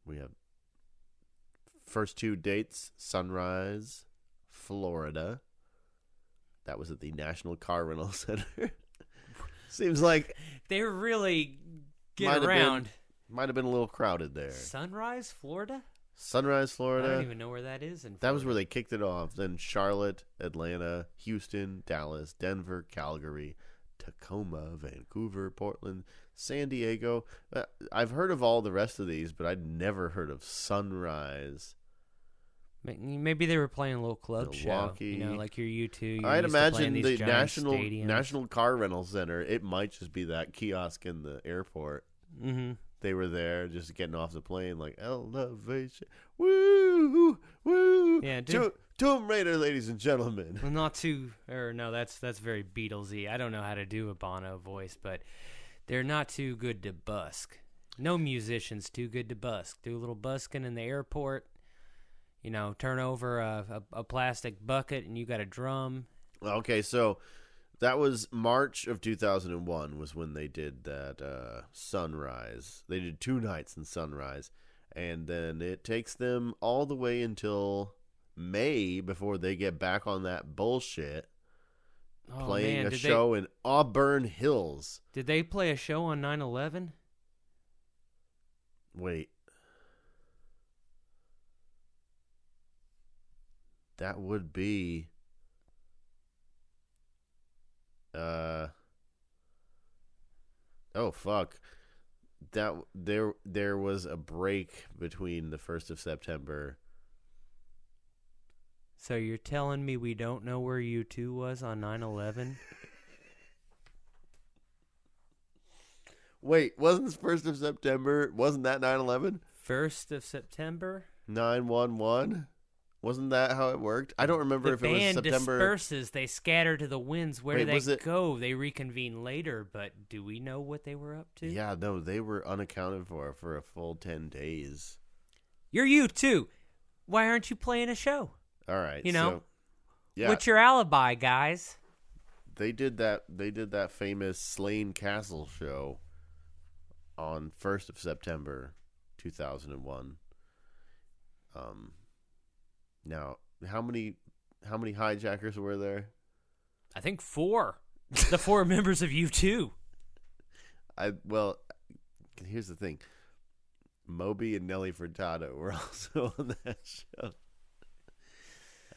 We have first 2 dates: Sunrise, Florida. That was at the National Car Rental Center. Seems like they really get around. Might have been a little crowded there. Sunrise, Florida? Sunrise, Florida. I don't even know where that is. That was where they kicked it off. Then Charlotte, Atlanta, Houston, Dallas, Denver, Calgary, Tacoma, Vancouver, Portland, San Diego. I've heard of all the rest of these, but I'd never heard of Sunrise. Maybe they were playing a little club Milwaukee. show, like your U2. I'd imagine the National Car Rental Center, it might just be that kiosk in the airport. Mm-hmm. They were there just getting off the plane like, elevation, woo, woo. Yeah, Tomb Raider, ladies and gentlemen. Well, that's very Beatlesy. I don't know how to do a Bono voice, but they're not too good to busk. No musician's too good to busk. Do a little busking in the airport. Turn over a plastic bucket and you got a drum. Okay, so that was March of 2001 was when they did that Sunrise. They did 2 nights in Sunrise. And then it takes them all the way until May before they get back on that bullshit playing a show in Auburn Hills. Did they play a show on 9/11? Wait. That would be oh fuck. That there was a break between the 1st of September. So you're telling me we don't know where U2 was on 9/11? Wait, wasn't this 1st of September? Wasn't that 9/11? 1st of September? 9/11? Wasn't that how it worked? I don't remember if it was September. The band disperses. They scatter to the winds. Where do they go? They reconvene later, but do we know what they were up to? Yeah, no, they were unaccounted for a full 10 days. You're U2. Why aren't you playing a show? All right. So, yeah. What's your alibi, guys? They did that famous Slane Castle show on 1st of September 2001. Now, how many hijackers were there? I think 4. The 4 members of U2. Well, here's the thing. Moby and Nelly Furtado were also on that show.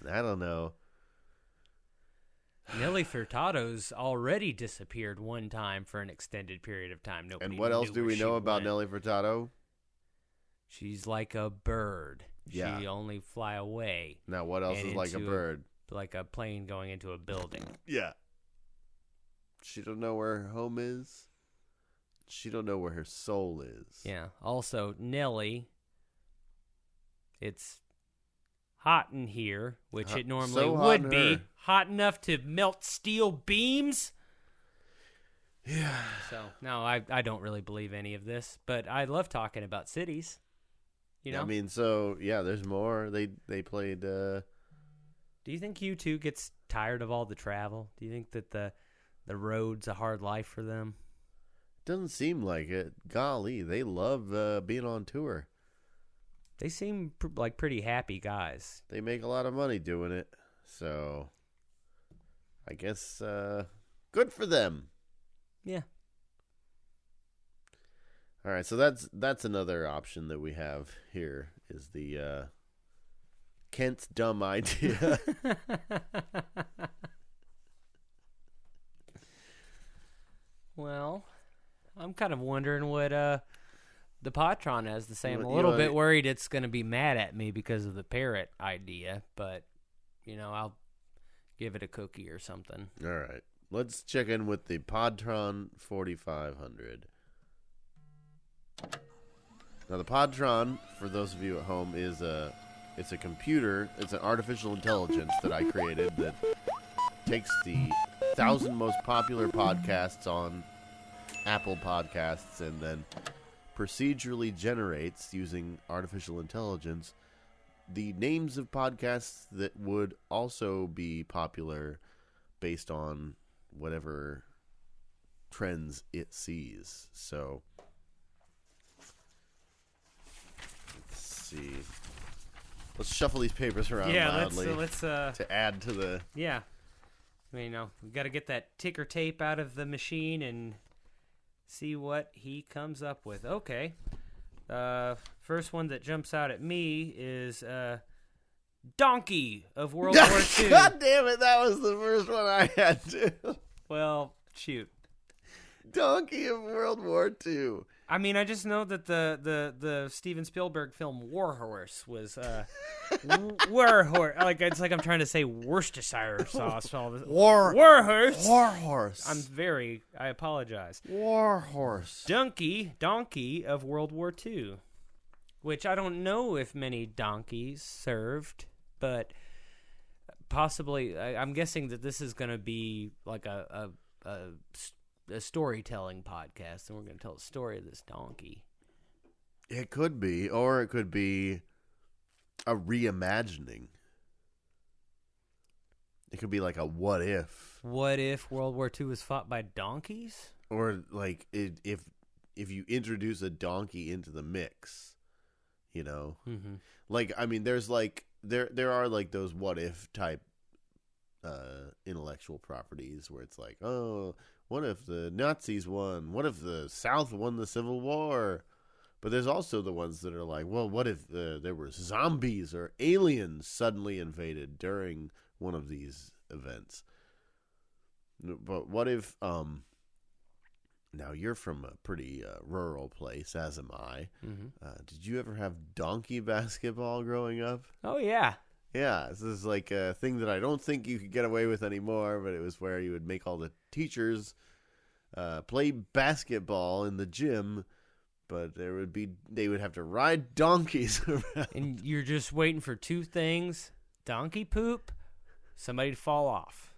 And I don't know. Nelly Furtado's already disappeared one time for an extended period of time. Nobody And what else knew do where we she know about went. Nelly Furtado? She's like a bird. Yeah. She only fly away. Now, what else And is like a into bird? Like a plane going into a building. Yeah. She don't know where her home is. She don't know where her soul is. Yeah. Also, Nelly, it's hot in here, which Hot- it normally so hot would in be. her. Hot enough to melt steel beams. Yeah. So, no, I don't really believe any of this, but I love talking about cities. You know? I mean, so, yeah, there's more. They played... Do you think U2 gets tired of all the travel? Do you think that the road's a hard life for them? Doesn't seem like it. Golly, they love being on tour. They seem like pretty happy guys. They make a lot of money doing it. So, I guess good for them. Yeah. All right, so that's another option that we have here is the Kent's dumb idea. Well, I'm kind of wondering what the Patron has to say. I'm a You little know, bit worried it's going to be mad at me because of the parrot idea, but, I'll give it a cookie or something. All right, let's check in with the Podtron 4500. Now, the Podtron, for those of you at home, is it's a computer. It's an artificial intelligence that I created that takes the 1,000 most popular podcasts on Apple Podcasts and then procedurally generates, using artificial intelligence, the names of podcasts that would also be popular based on whatever trends it sees. So, let's see. Let's shuffle these papers around loudly let's to add to the... yeah. We got to get that ticker tape out of the machine and see what he comes up with. Okay. First one that jumps out at me is Donkey of World War II. God damn it, that was the first one I had too. Well, shoot. Donkey of World War II. I mean, I just know that the Steven Spielberg film War Horse was War Horse. It's like I'm trying to say Worcestershire sauce. All this. War Horse. War Horse. I apologize. War Horse. Donkey of World War II, which I don't know if many donkeys served, but possibly I'm guessing that this is going to be like a storytelling podcast, and we're going to tell the story of this donkey. It could be, or it could be a reimagining. It could be like a what if. What if World War II was fought by donkeys? Or like if you introduce a donkey into the mix, Mm-hmm. Like, I mean, there's like there are like those what if type intellectual properties where it's like, oh, what if the Nazis won? What if the South won the Civil War? But there's also the ones that are like, well, what if there were zombies or aliens suddenly invaded during one of these events? But what if, now you're from a pretty rural place, as am I. Mm-hmm. Did you ever have donkey basketball growing up? Oh, yeah. Yeah, this is like a thing that I don't think you could get away with anymore, but it was where you would make all the teachers play basketball in the gym, but they would have to ride donkeys around. And you're just waiting for two things: donkey poop, somebody to fall off.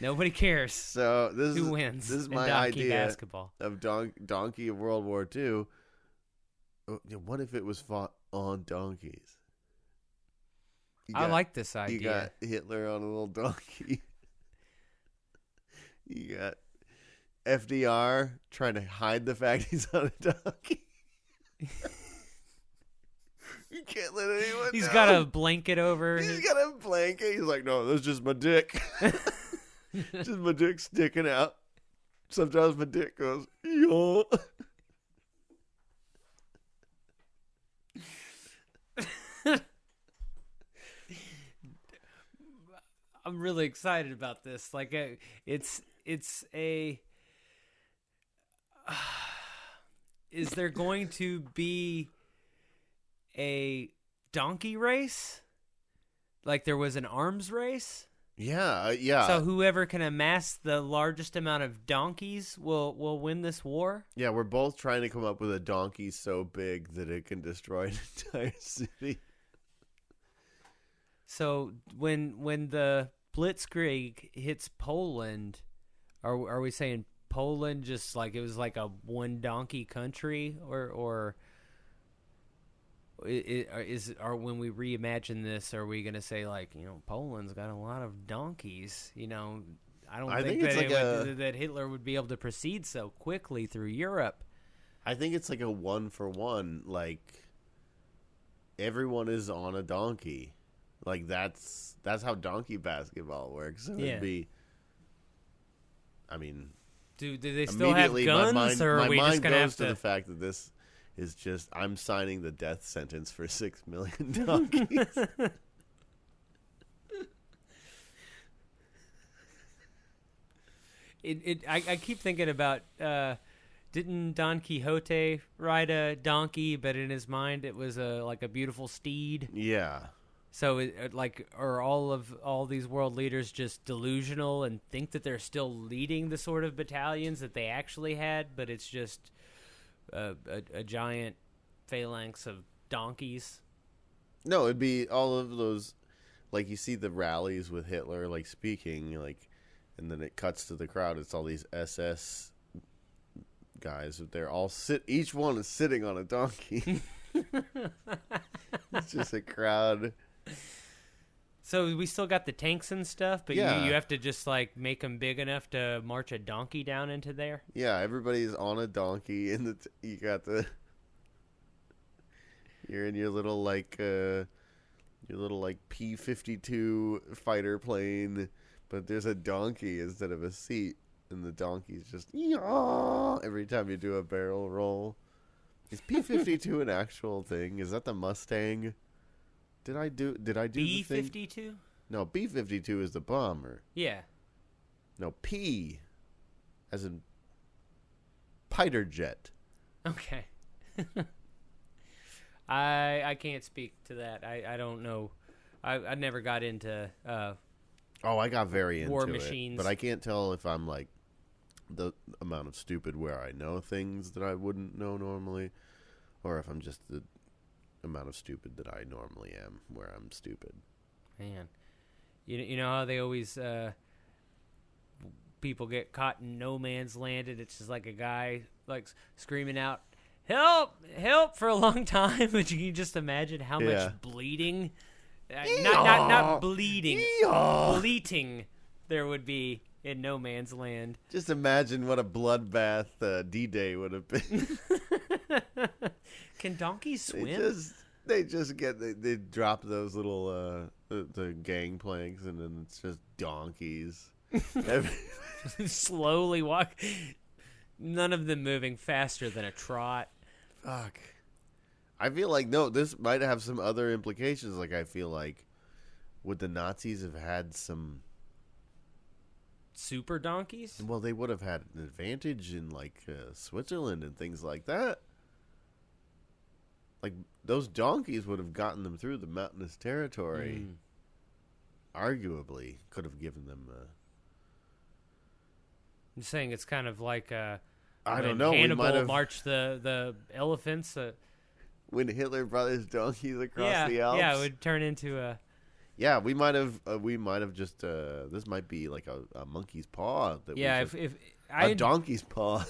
Nobody cares. So who wins. This is in my donkey idea basketball. of Donkey of World War II. What if it was fought on donkeys? I like this idea. You got Hitler on a little donkey. You got FDR trying to hide the fact he's on a donkey. You can't let anyone He's know. got a blanket over. He's got a blanket. He's like, no, that's just my dick. Just my dick sticking out. Sometimes my dick goes, yo. I'm really excited about this. Like, it's a. Is there going to be a donkey race? Like there was an arms race? Yeah, yeah. So whoever can amass the largest amount of donkeys will win this war? Yeah, we're both trying to come up with a donkey so big that it can destroy an entire city. So when the Blitzkrieg hits Poland, are we saying Poland just like it was like a one donkey country, or when we reimagine this, are we going to say like, you know, Poland's got a lot of donkeys? You know, I think it's that that Hitler would be able to proceed so quickly through Europe. I think it's like a 1-for-1. Like everyone is on a donkey. Like that's how donkey basketball works. So it'd be. I mean, do they still have guns, or are we just gonna have to the fact that this is just I'm signing the death sentence for 6 million donkeys. I keep thinking about didn't Don Quixote ride a donkey, but in his mind it was like a beautiful steed? Yeah. So are all these world leaders just delusional and think that they're still leading the sort of battalions that they actually had, but it's just a giant phalanx of donkeys? No, it'd be all of those, like you see the rallies with Hitler, like speaking, like, and then it cuts to the crowd. It's all these SS guys. They're all each one is sitting on a donkey. It's just a crowd. So we still got the tanks and stuff, but yeah. you have to just like make them big enough to march a donkey down into there. Yeah, everybody's on a donkey, and you got you're in your little like P-52 fighter plane, but there's a donkey instead of a seat, and the donkey's just every time you do a barrel roll. Is P-52 an actual thing? Is that the Mustang? Did I do B-52? No, B-52 is the bomber. Yeah. No, P as in Piter jet. Okay. I can't speak to that. I don't know. I never got into I got very into war machines. But I can't tell if I'm like the amount of stupid where I know things that I wouldn't know normally, or if I'm just the amount of stupid that I normally am where I'm stupid. Man, you know how they always people get caught in no man's land, and it's just like a guy like screaming out help for a long time, but you can just imagine how much bleeding not bleeding bleating there would be in no man's land. Just imagine what a bloodbath D-Day would have been. Can donkeys swim? They drop those little the gangplanks, and then it's just donkeys. Slowly walk. None of them moving faster than a trot. Fuck. I feel like this might have some other implications. Like I feel like would the Nazis have had some super donkeys? Well, they would have had an advantage in like Switzerland and things like that. Like those donkeys would have gotten them through the mountainous territory. Arguably, could have given them. I'm saying it's kind of like I don't know. Hannibal marched the elephants. When Hitler brought his donkeys across the Alps. Yeah, it would turn into a. Yeah, we might have just. This might be like a monkey's paw. A donkey's paw.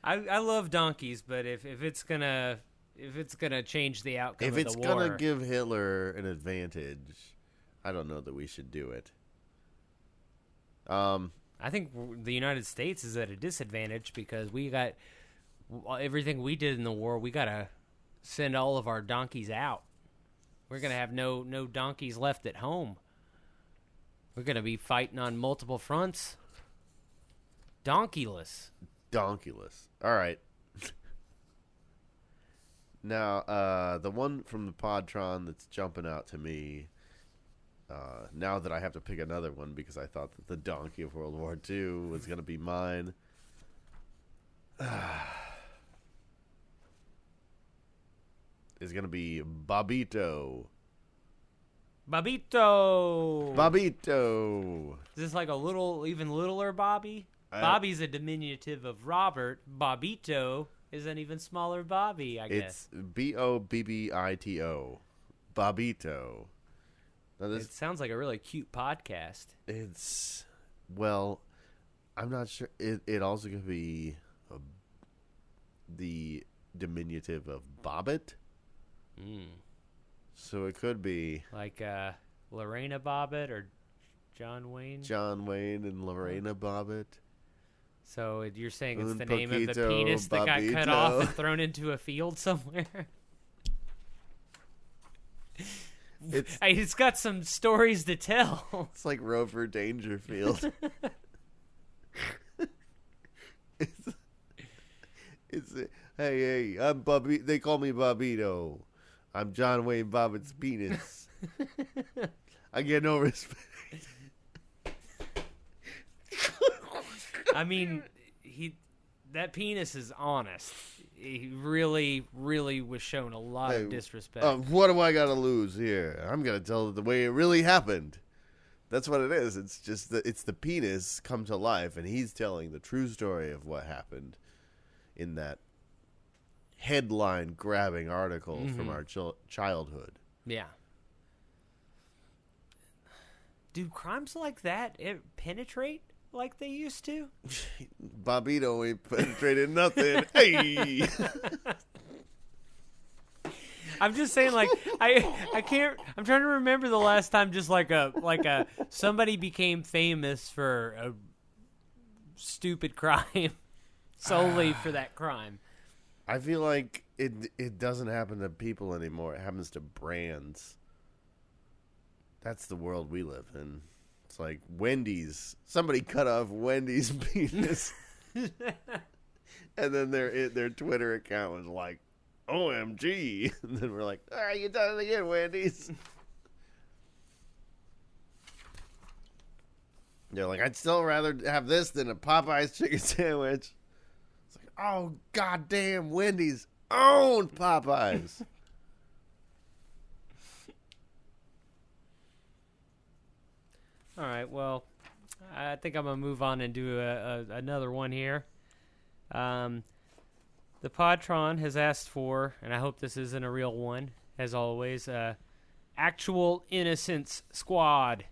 I love donkeys, but if it's gonna change the outcome of the war, if it's gonna give Hitler an advantage, I don't know that we should do it. I think the United States is at a disadvantage because we got everything we did in the war, we got to send all of our donkeys out. We're going to have no donkeys left at home. We're going to be fighting on multiple fronts. Donkeyless. All right. Now, the one from the Podtron that's jumping out to me, now that I have to pick another one because I thought that the donkey of World War II was going to be mine. Is going to be Bobbito. Bobbito. Is this like a even littler Bobby? Bobby's a diminutive of Robert. Bobbito is an even smaller Bobby, I guess. It's Bobbito. Bobbito. Now It sounds like a really cute podcast. It's, well, I'm not sure. It also could be the diminutive of Bobbit. So it could be like Lorena Bobbitt or John Wayne. John Wayne and Lorena Bobbitt. So you're saying it's Un the name of the poquito penis that got cut Bobbito. off and thrown into a field somewhere? It's got some stories to tell. It's like Rover Dangerfield. it's hey, I'm Bobby. They call me Bobbito. I'm John Wayne Bobbitt's penis. I get no respect. I mean, that penis is honest. He really, really was shown a lot of disrespect. What do I got to lose here? I'm going to tell it the way it really happened. That's what it is. It's just it's the penis come to life, and he's telling the true story of what happened in that headline-grabbing article from our childhood. Yeah. Do crimes like that penetrate like they used to? Bobbito ain't penetrated nothing. Hey! I'm just saying, like, I can't. I'm trying to remember the last time just like a somebody became famous for a stupid crime solely for that crime. I feel like it doesn't happen to people anymore. It happens to brands. That's the world we live in. It's like Wendy's. Somebody cut off Wendy's penis, and then their Twitter account was like, "OMG!" And then we're like, "Ah, you done it again, Wendy's." They're like, "I'd still rather have this than a Popeye's chicken sandwich." It's like, "Oh goddamn, Wendy's owned Popeyes." All right, well, I think I'm going to move on and do another one here. The Podtron has asked for, and I hope this isn't a real one, as always, actual Innocence Squad.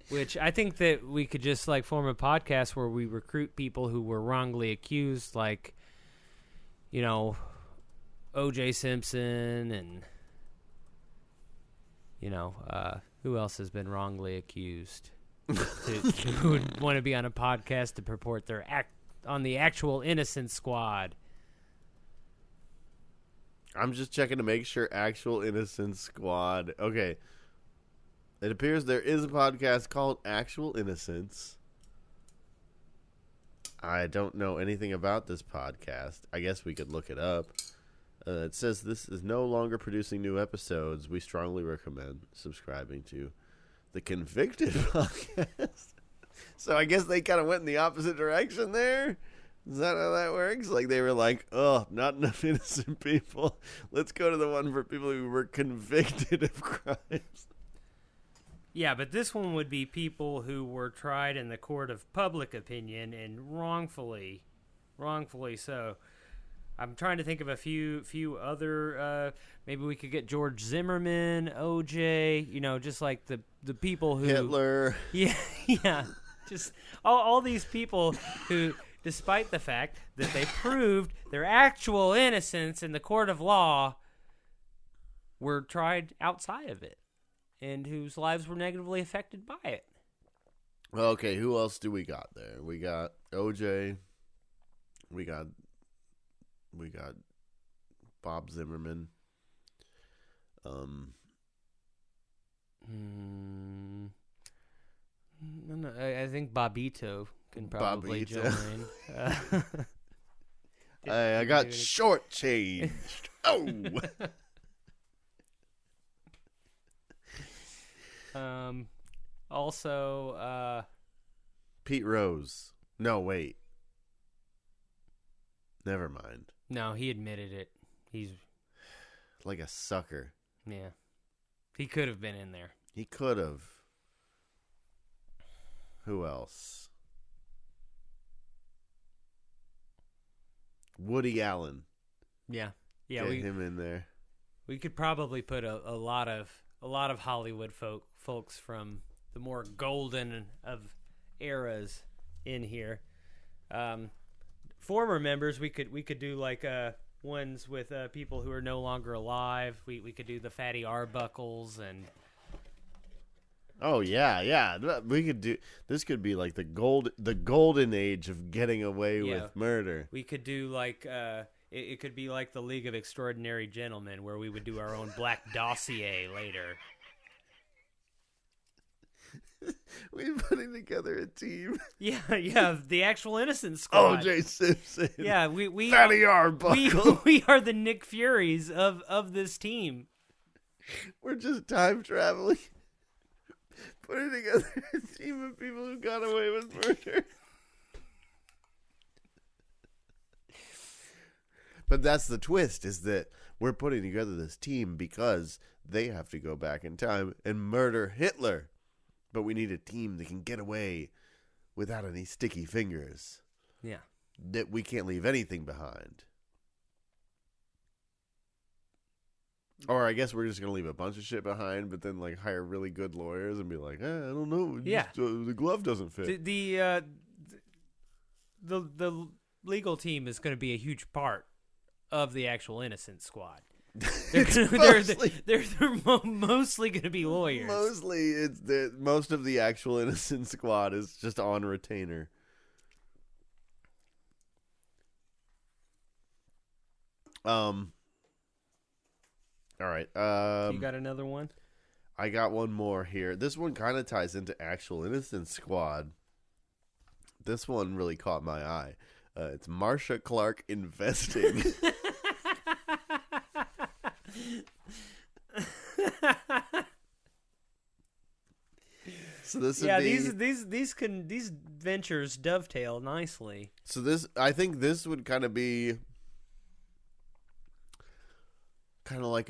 Which I think that we could just like form a podcast where we recruit people who were wrongly accused, like, you know, O.J. Simpson and... You know, who else has been wrongly accused? Who would want to be on a podcast to purport their on the actual Innocence Squad? I'm just checking to make sure actual Innocence Squad. Okay. It appears there is a podcast called Actual Innocence. I don't know anything about this podcast. I guess we could look it up. It says this is no longer producing new episodes. We strongly recommend subscribing to the Convicted Podcast. So I guess they kind of went in the opposite direction there. Is that how that works? Like they were like, oh, not enough innocent people. Let's go to the one for people who were convicted of crimes. Yeah, but this one would be people who were tried in the court of public opinion and wrongfully so. I'm trying to think of a few other. Maybe we could get George Zimmerman, OJ. You know, just like the people who Hitler. Yeah. Just all these people who, despite the fact that they proved their actual innocence in the court of law, were tried outside of it, and whose lives were negatively affected by it. Okay, who else do we got there? We got OJ. We got Bob Zimmerman. No, I think Bobbito can probably Bobbito. join. I got shortchanged. Oh. Also, Pete Rose. No, wait. Never mind. no, he admitted it. He's Like a sucker. yeah. He could have been in there. He could have. Who else? Woody Allen. Yeah, Get we him in there. we could probably put a lot of Hollywood folks from the more golden of eras in here. Former members, we could do like ones with people who are no longer alive. We could do the Fatty Arbuckles and Oh yeah. We could do this. Could be like the golden age of getting away Yeah. with murder. we could do like it could be like the League of Extraordinary Gentlemen, where we would do our own Black Dossier later. We're putting together a team. Yeah, the actual Innocence Squad. O.J. Simpson. Yeah, we Fatty Arbuckle. we are the Nick Furies of this team. We're just time traveling. Putting together a team of people who got away with murder. But that's the twist, is that we're putting together this team because they have to go back in time and murder Hitler. But we need a team that can get away without any sticky fingers. Yeah. That we can't leave anything behind. Or I guess we're just going to leave a bunch of shit behind, but then like hire really good lawyers and be like, I don't know. Yeah. The glove doesn't fit. The legal team is going to be a huge part of the actual Innocence Squad. They're mostly going to be lawyers. Mostly, most of the actual Innocent Squad is just on retainer. All right. You got another one? I got one more here. This one kind of ties into actual Innocent Squad. This one really caught my eye. It's Marcia Clark Investing. So this would be, these ventures dovetail nicely. So I think this would kind of be kind of like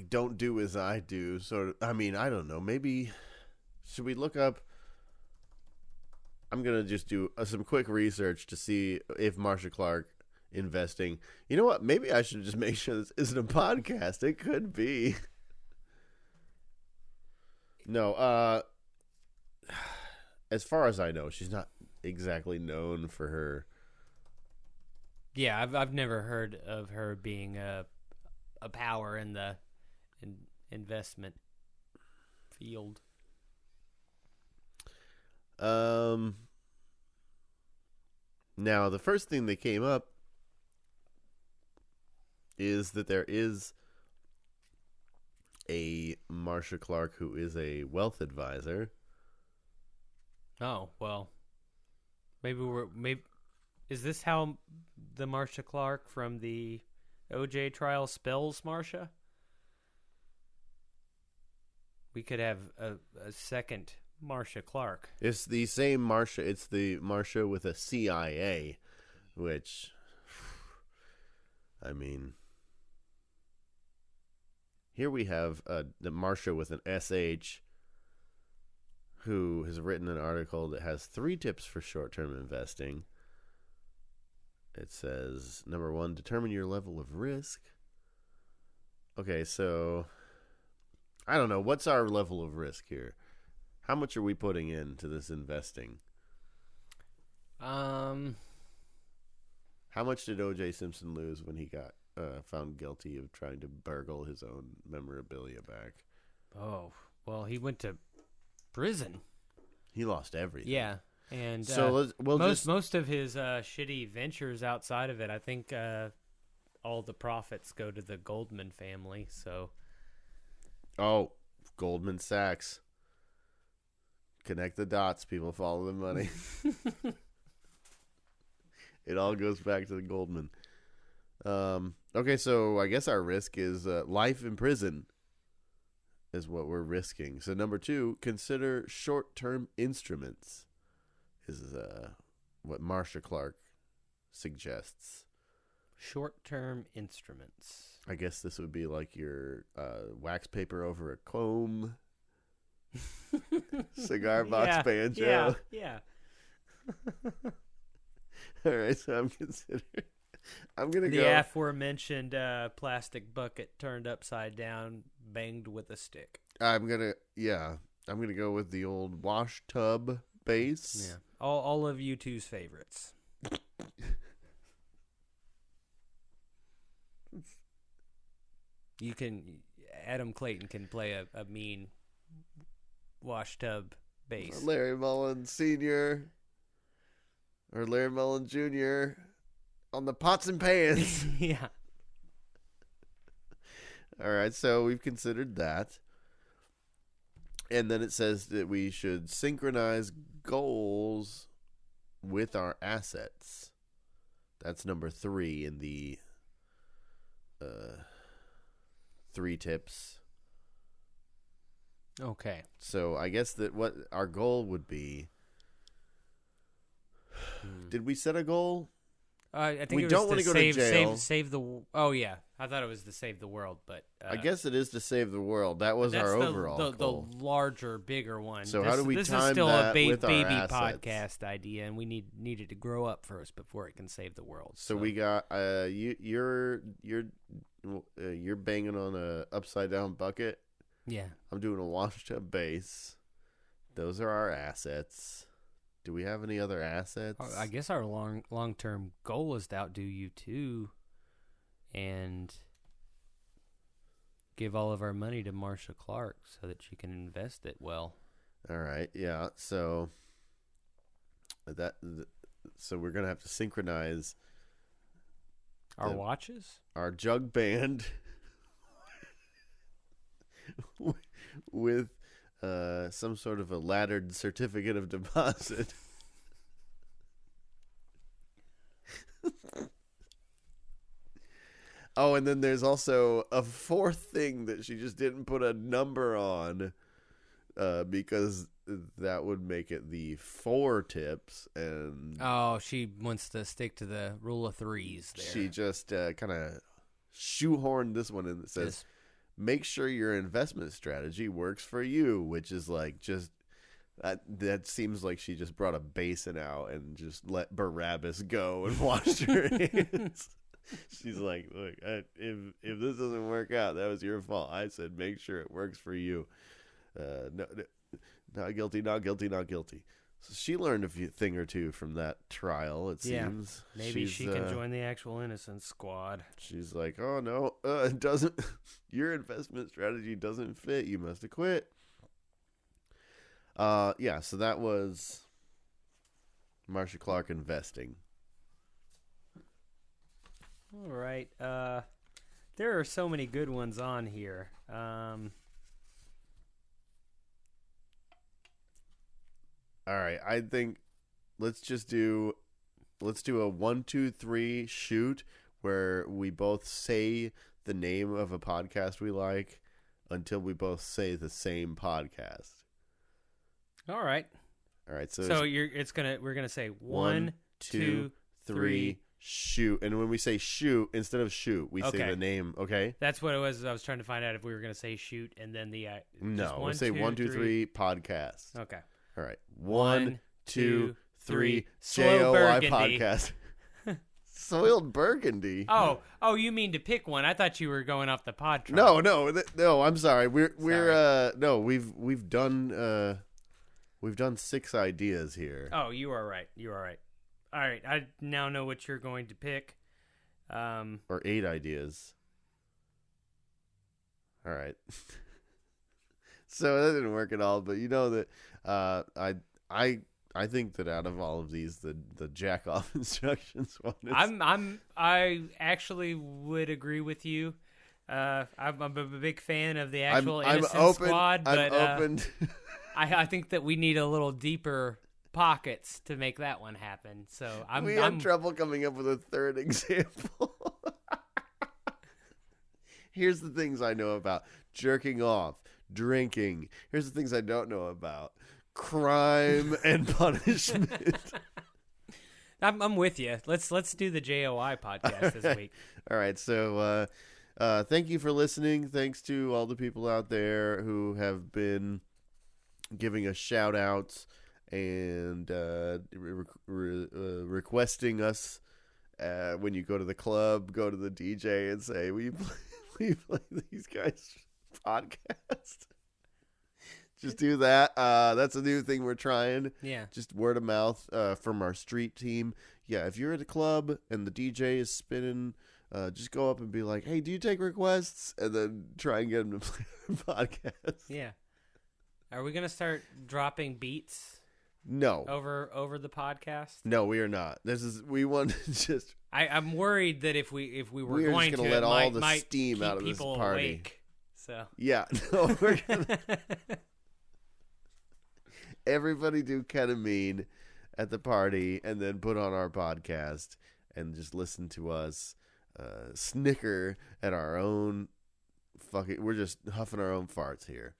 don't do as I do. So I mean, I don't know. Maybe should we look up? I'm gonna just do some quick research to see if Marcia Clark Investing. You know what? Maybe I should just make sure this isn't a podcast. It could be. No, as far as I know, she's not exactly known for her. Yeah, I've never heard of her being a power in the investment field. Now the first thing that came up is that there is a Marcia Clark who is a wealth advisor. Oh, well. Maybe is this how the Marcia Clark from the OJ trial spells Marcia? We could have a second Marcia Clark. It's the same Marcia. It's the Marcia with a CIA, which, I mean, here we have the Marcia with an SH who has written an article that has 3 tips for short-term investing. It says, number 1, determine your level of risk. Okay, so I don't know. What's our level of risk here? How much are we putting into this investing? How much did O.J. Simpson lose when he got found guilty of trying to burgle his own memorabilia back? Oh, well, he went to prison. He lost everything. Yeah. And So most of his shitty ventures outside of it, I think all the profits go to the Goldman family. So, Goldman Sachs. Connect the dots, people. Follow the money. It all goes back to the Goldman. Okay, so I guess our risk is life in prison is what we're risking. So number 2, consider short-term instruments is what Marcia Clark suggests. Short-term instruments. I guess this would be like your wax paper over a comb, cigar box banjo. Yeah. All right, so I'm gonna the go aforementioned plastic bucket turned upside down, banged with a stick. I'm gonna go with the old wash tub base. Yeah, all of you two's favorites. Adam Clayton can play a mean wash tub bass. Larry Mullen Sr. or Larry Mullen Jr. on the pots and pans. Yeah. All right, so we've considered that. And then it says that we should synchronize goals with our assets. That's number 3 in the 3 tips. Okay. So I guess that what our goal would be. Did we set a goal? I think we it was don't want to go to jail. Save the. Oh yeah, I thought it was to save the world, but I guess it is to save the world. That was our overall goal. The larger, bigger one. So how do we this time is still that a with our baby assets? podcast idea, and we needed to grow up first before it can save the world. So we got you're banging on a upside down bucket. Yeah. I'm doing a wash tub base. Those are our assets. Do we have any other assets? I guess our long-term goal is to outdo you two and give all of our money to Marcia Clark so that she can invest it well. All right. Yeah. So so we're going to have to synchronize our watches? Our jug band with some sort of a laddered certificate of deposit. Oh, and then there's also a 4th thing that she just didn't put a number on because that would make it the 4 tips. And she wants to stick to the rule of 3s there. She just kind of shoehorned this one in that says, make sure your investment strategy works for you, which is like just that seems like she just brought a basin out and just let Barabbas go and washed her hands. She's like, look, if this doesn't work out, that was your fault. I said make sure it works for you. No, not guilty, not guilty, not guilty. So she learned a thing or two from that trial, it seems. Maybe she can join the actual Innocence Squad. She's like, oh, no, it doesn't. Your investment strategy doesn't fit. You must have quit. Yeah, so that was Marcia Clark Investing. All right. There are so many good ones on here. All right, I think let's do a 1, 2, 3 shoot where we both say the name of a podcast we like until we both say the same podcast. All right. So we're gonna say 1, 2, 3 shoot, and when we say shoot, instead of shoot, we say the name. Okay. That's what it was. I was trying to find out if we were gonna say shoot and then the no. We'll say 1, 2, 3 podcast. Okay. All right. 1, 2, 3 JOI Podcast. Soiled Burgundy. Oh, you mean to pick one? I thought you were going off the pod track. No. I'm sorry. We've done 6 ideas here. Oh, you are right. All right. I now know what you're going to pick. Or 8 ideas. All right. So that didn't work at all, but you know that I I think that out of all of these, the jack off instructions one is. I actually would agree with you. I'm a big fan of the actual Innocence Squad, but I'm open. I think that we need a little deeper pockets to make that one happen. So I'm had trouble coming up with a third example. Here's the things I know about: jerking off, drinking. Here's the things I don't know about: crime and punishment. I'm with you. Let's do the JOI podcast this week. All right. So thank you for listening. Thanks to all the people out there who have been giving us shout outs and requesting us when you go to the club, go to the DJ and say, will you play these guys' podcast? Just do that. That's a new thing we're trying. Yeah. Just word of mouth from our street team. Yeah, if you're at a club and the DJ is spinning, just go up and be like, hey, do you take requests? And then try and get them to play our podcast. Yeah. Are we going to start dropping beats? No. Over the podcast? No, we are not. We want to just... I'm worried that if we were going going to to let all the might steam keep out of this people party. Awake, so. Yeah. No, we're gonna... Everybody do ketamine at the party and then put on our podcast and just listen to us snicker at our own fucking... We're just huffing our own farts here.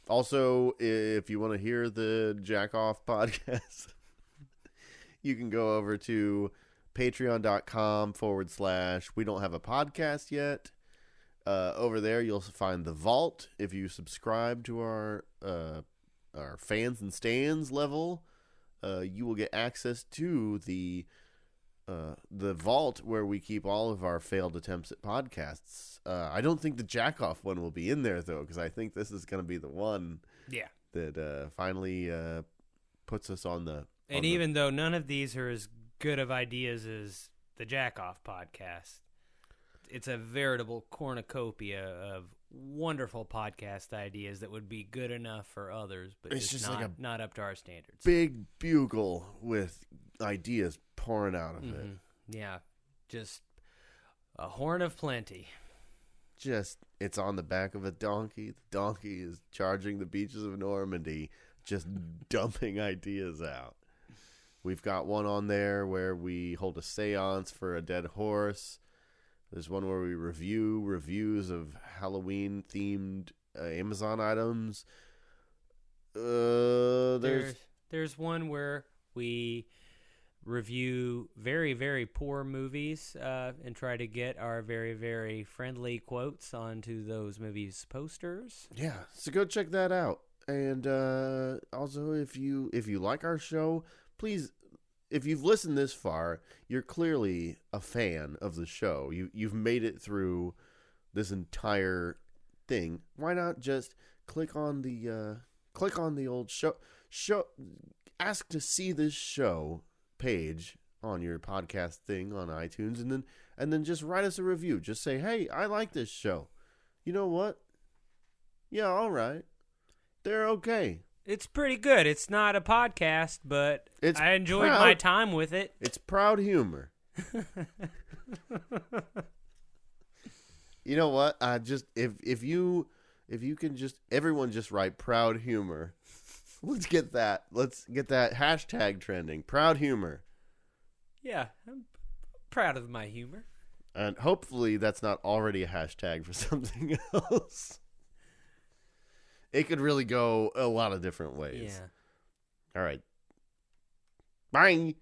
Also, if you want to hear the Jack Off podcast, you can go over to patreon.com/we don't have a podcast yet. Over there, you'll find the vault. If you subscribe to our fans and stands level, you will get access to the vault where we keep all of our failed attempts at podcasts. I don't think the jack off one will be in there though, because I think this is going to be the one that finally puts us on the. And even though none of these are as good of ideas as the Jack Off podcast, it's a veritable cornucopia of wonderful podcast ideas that would be good enough for others, but it's just not up to our standards. Big bugle with ideas pouring out of it. Yeah, just a horn of plenty. It's on the back of a donkey. The donkey is charging the beaches of Normandy, just dumping ideas out. We've got one on there where we hold a seance for a dead horse. There's one where we review reviews of Halloween-themed Amazon items. There's one where we review very, very poor movies and try to get our very, very friendly quotes onto those movies' posters. Yeah, so go check that out. And also, if you like our show, please, if you've listened this far, you're clearly a fan of the show. You've made it through this entire thing. Why not just click on the old show ask to see this show page on your podcast thing on iTunes, and then just write us a review. Just say, hey, I like this show. You know what? Yeah, all right. They're okay. It's pretty good. It's not a podcast, but I enjoyed my time with it. It's proud humor. You know what? If you can just everyone just write proud humor. Let's get that hashtag trending. Proud humor. Yeah, I'm proud of my humor. And hopefully that's not already a hashtag for something else. It could really go a lot of different ways. Yeah. All right. Bye.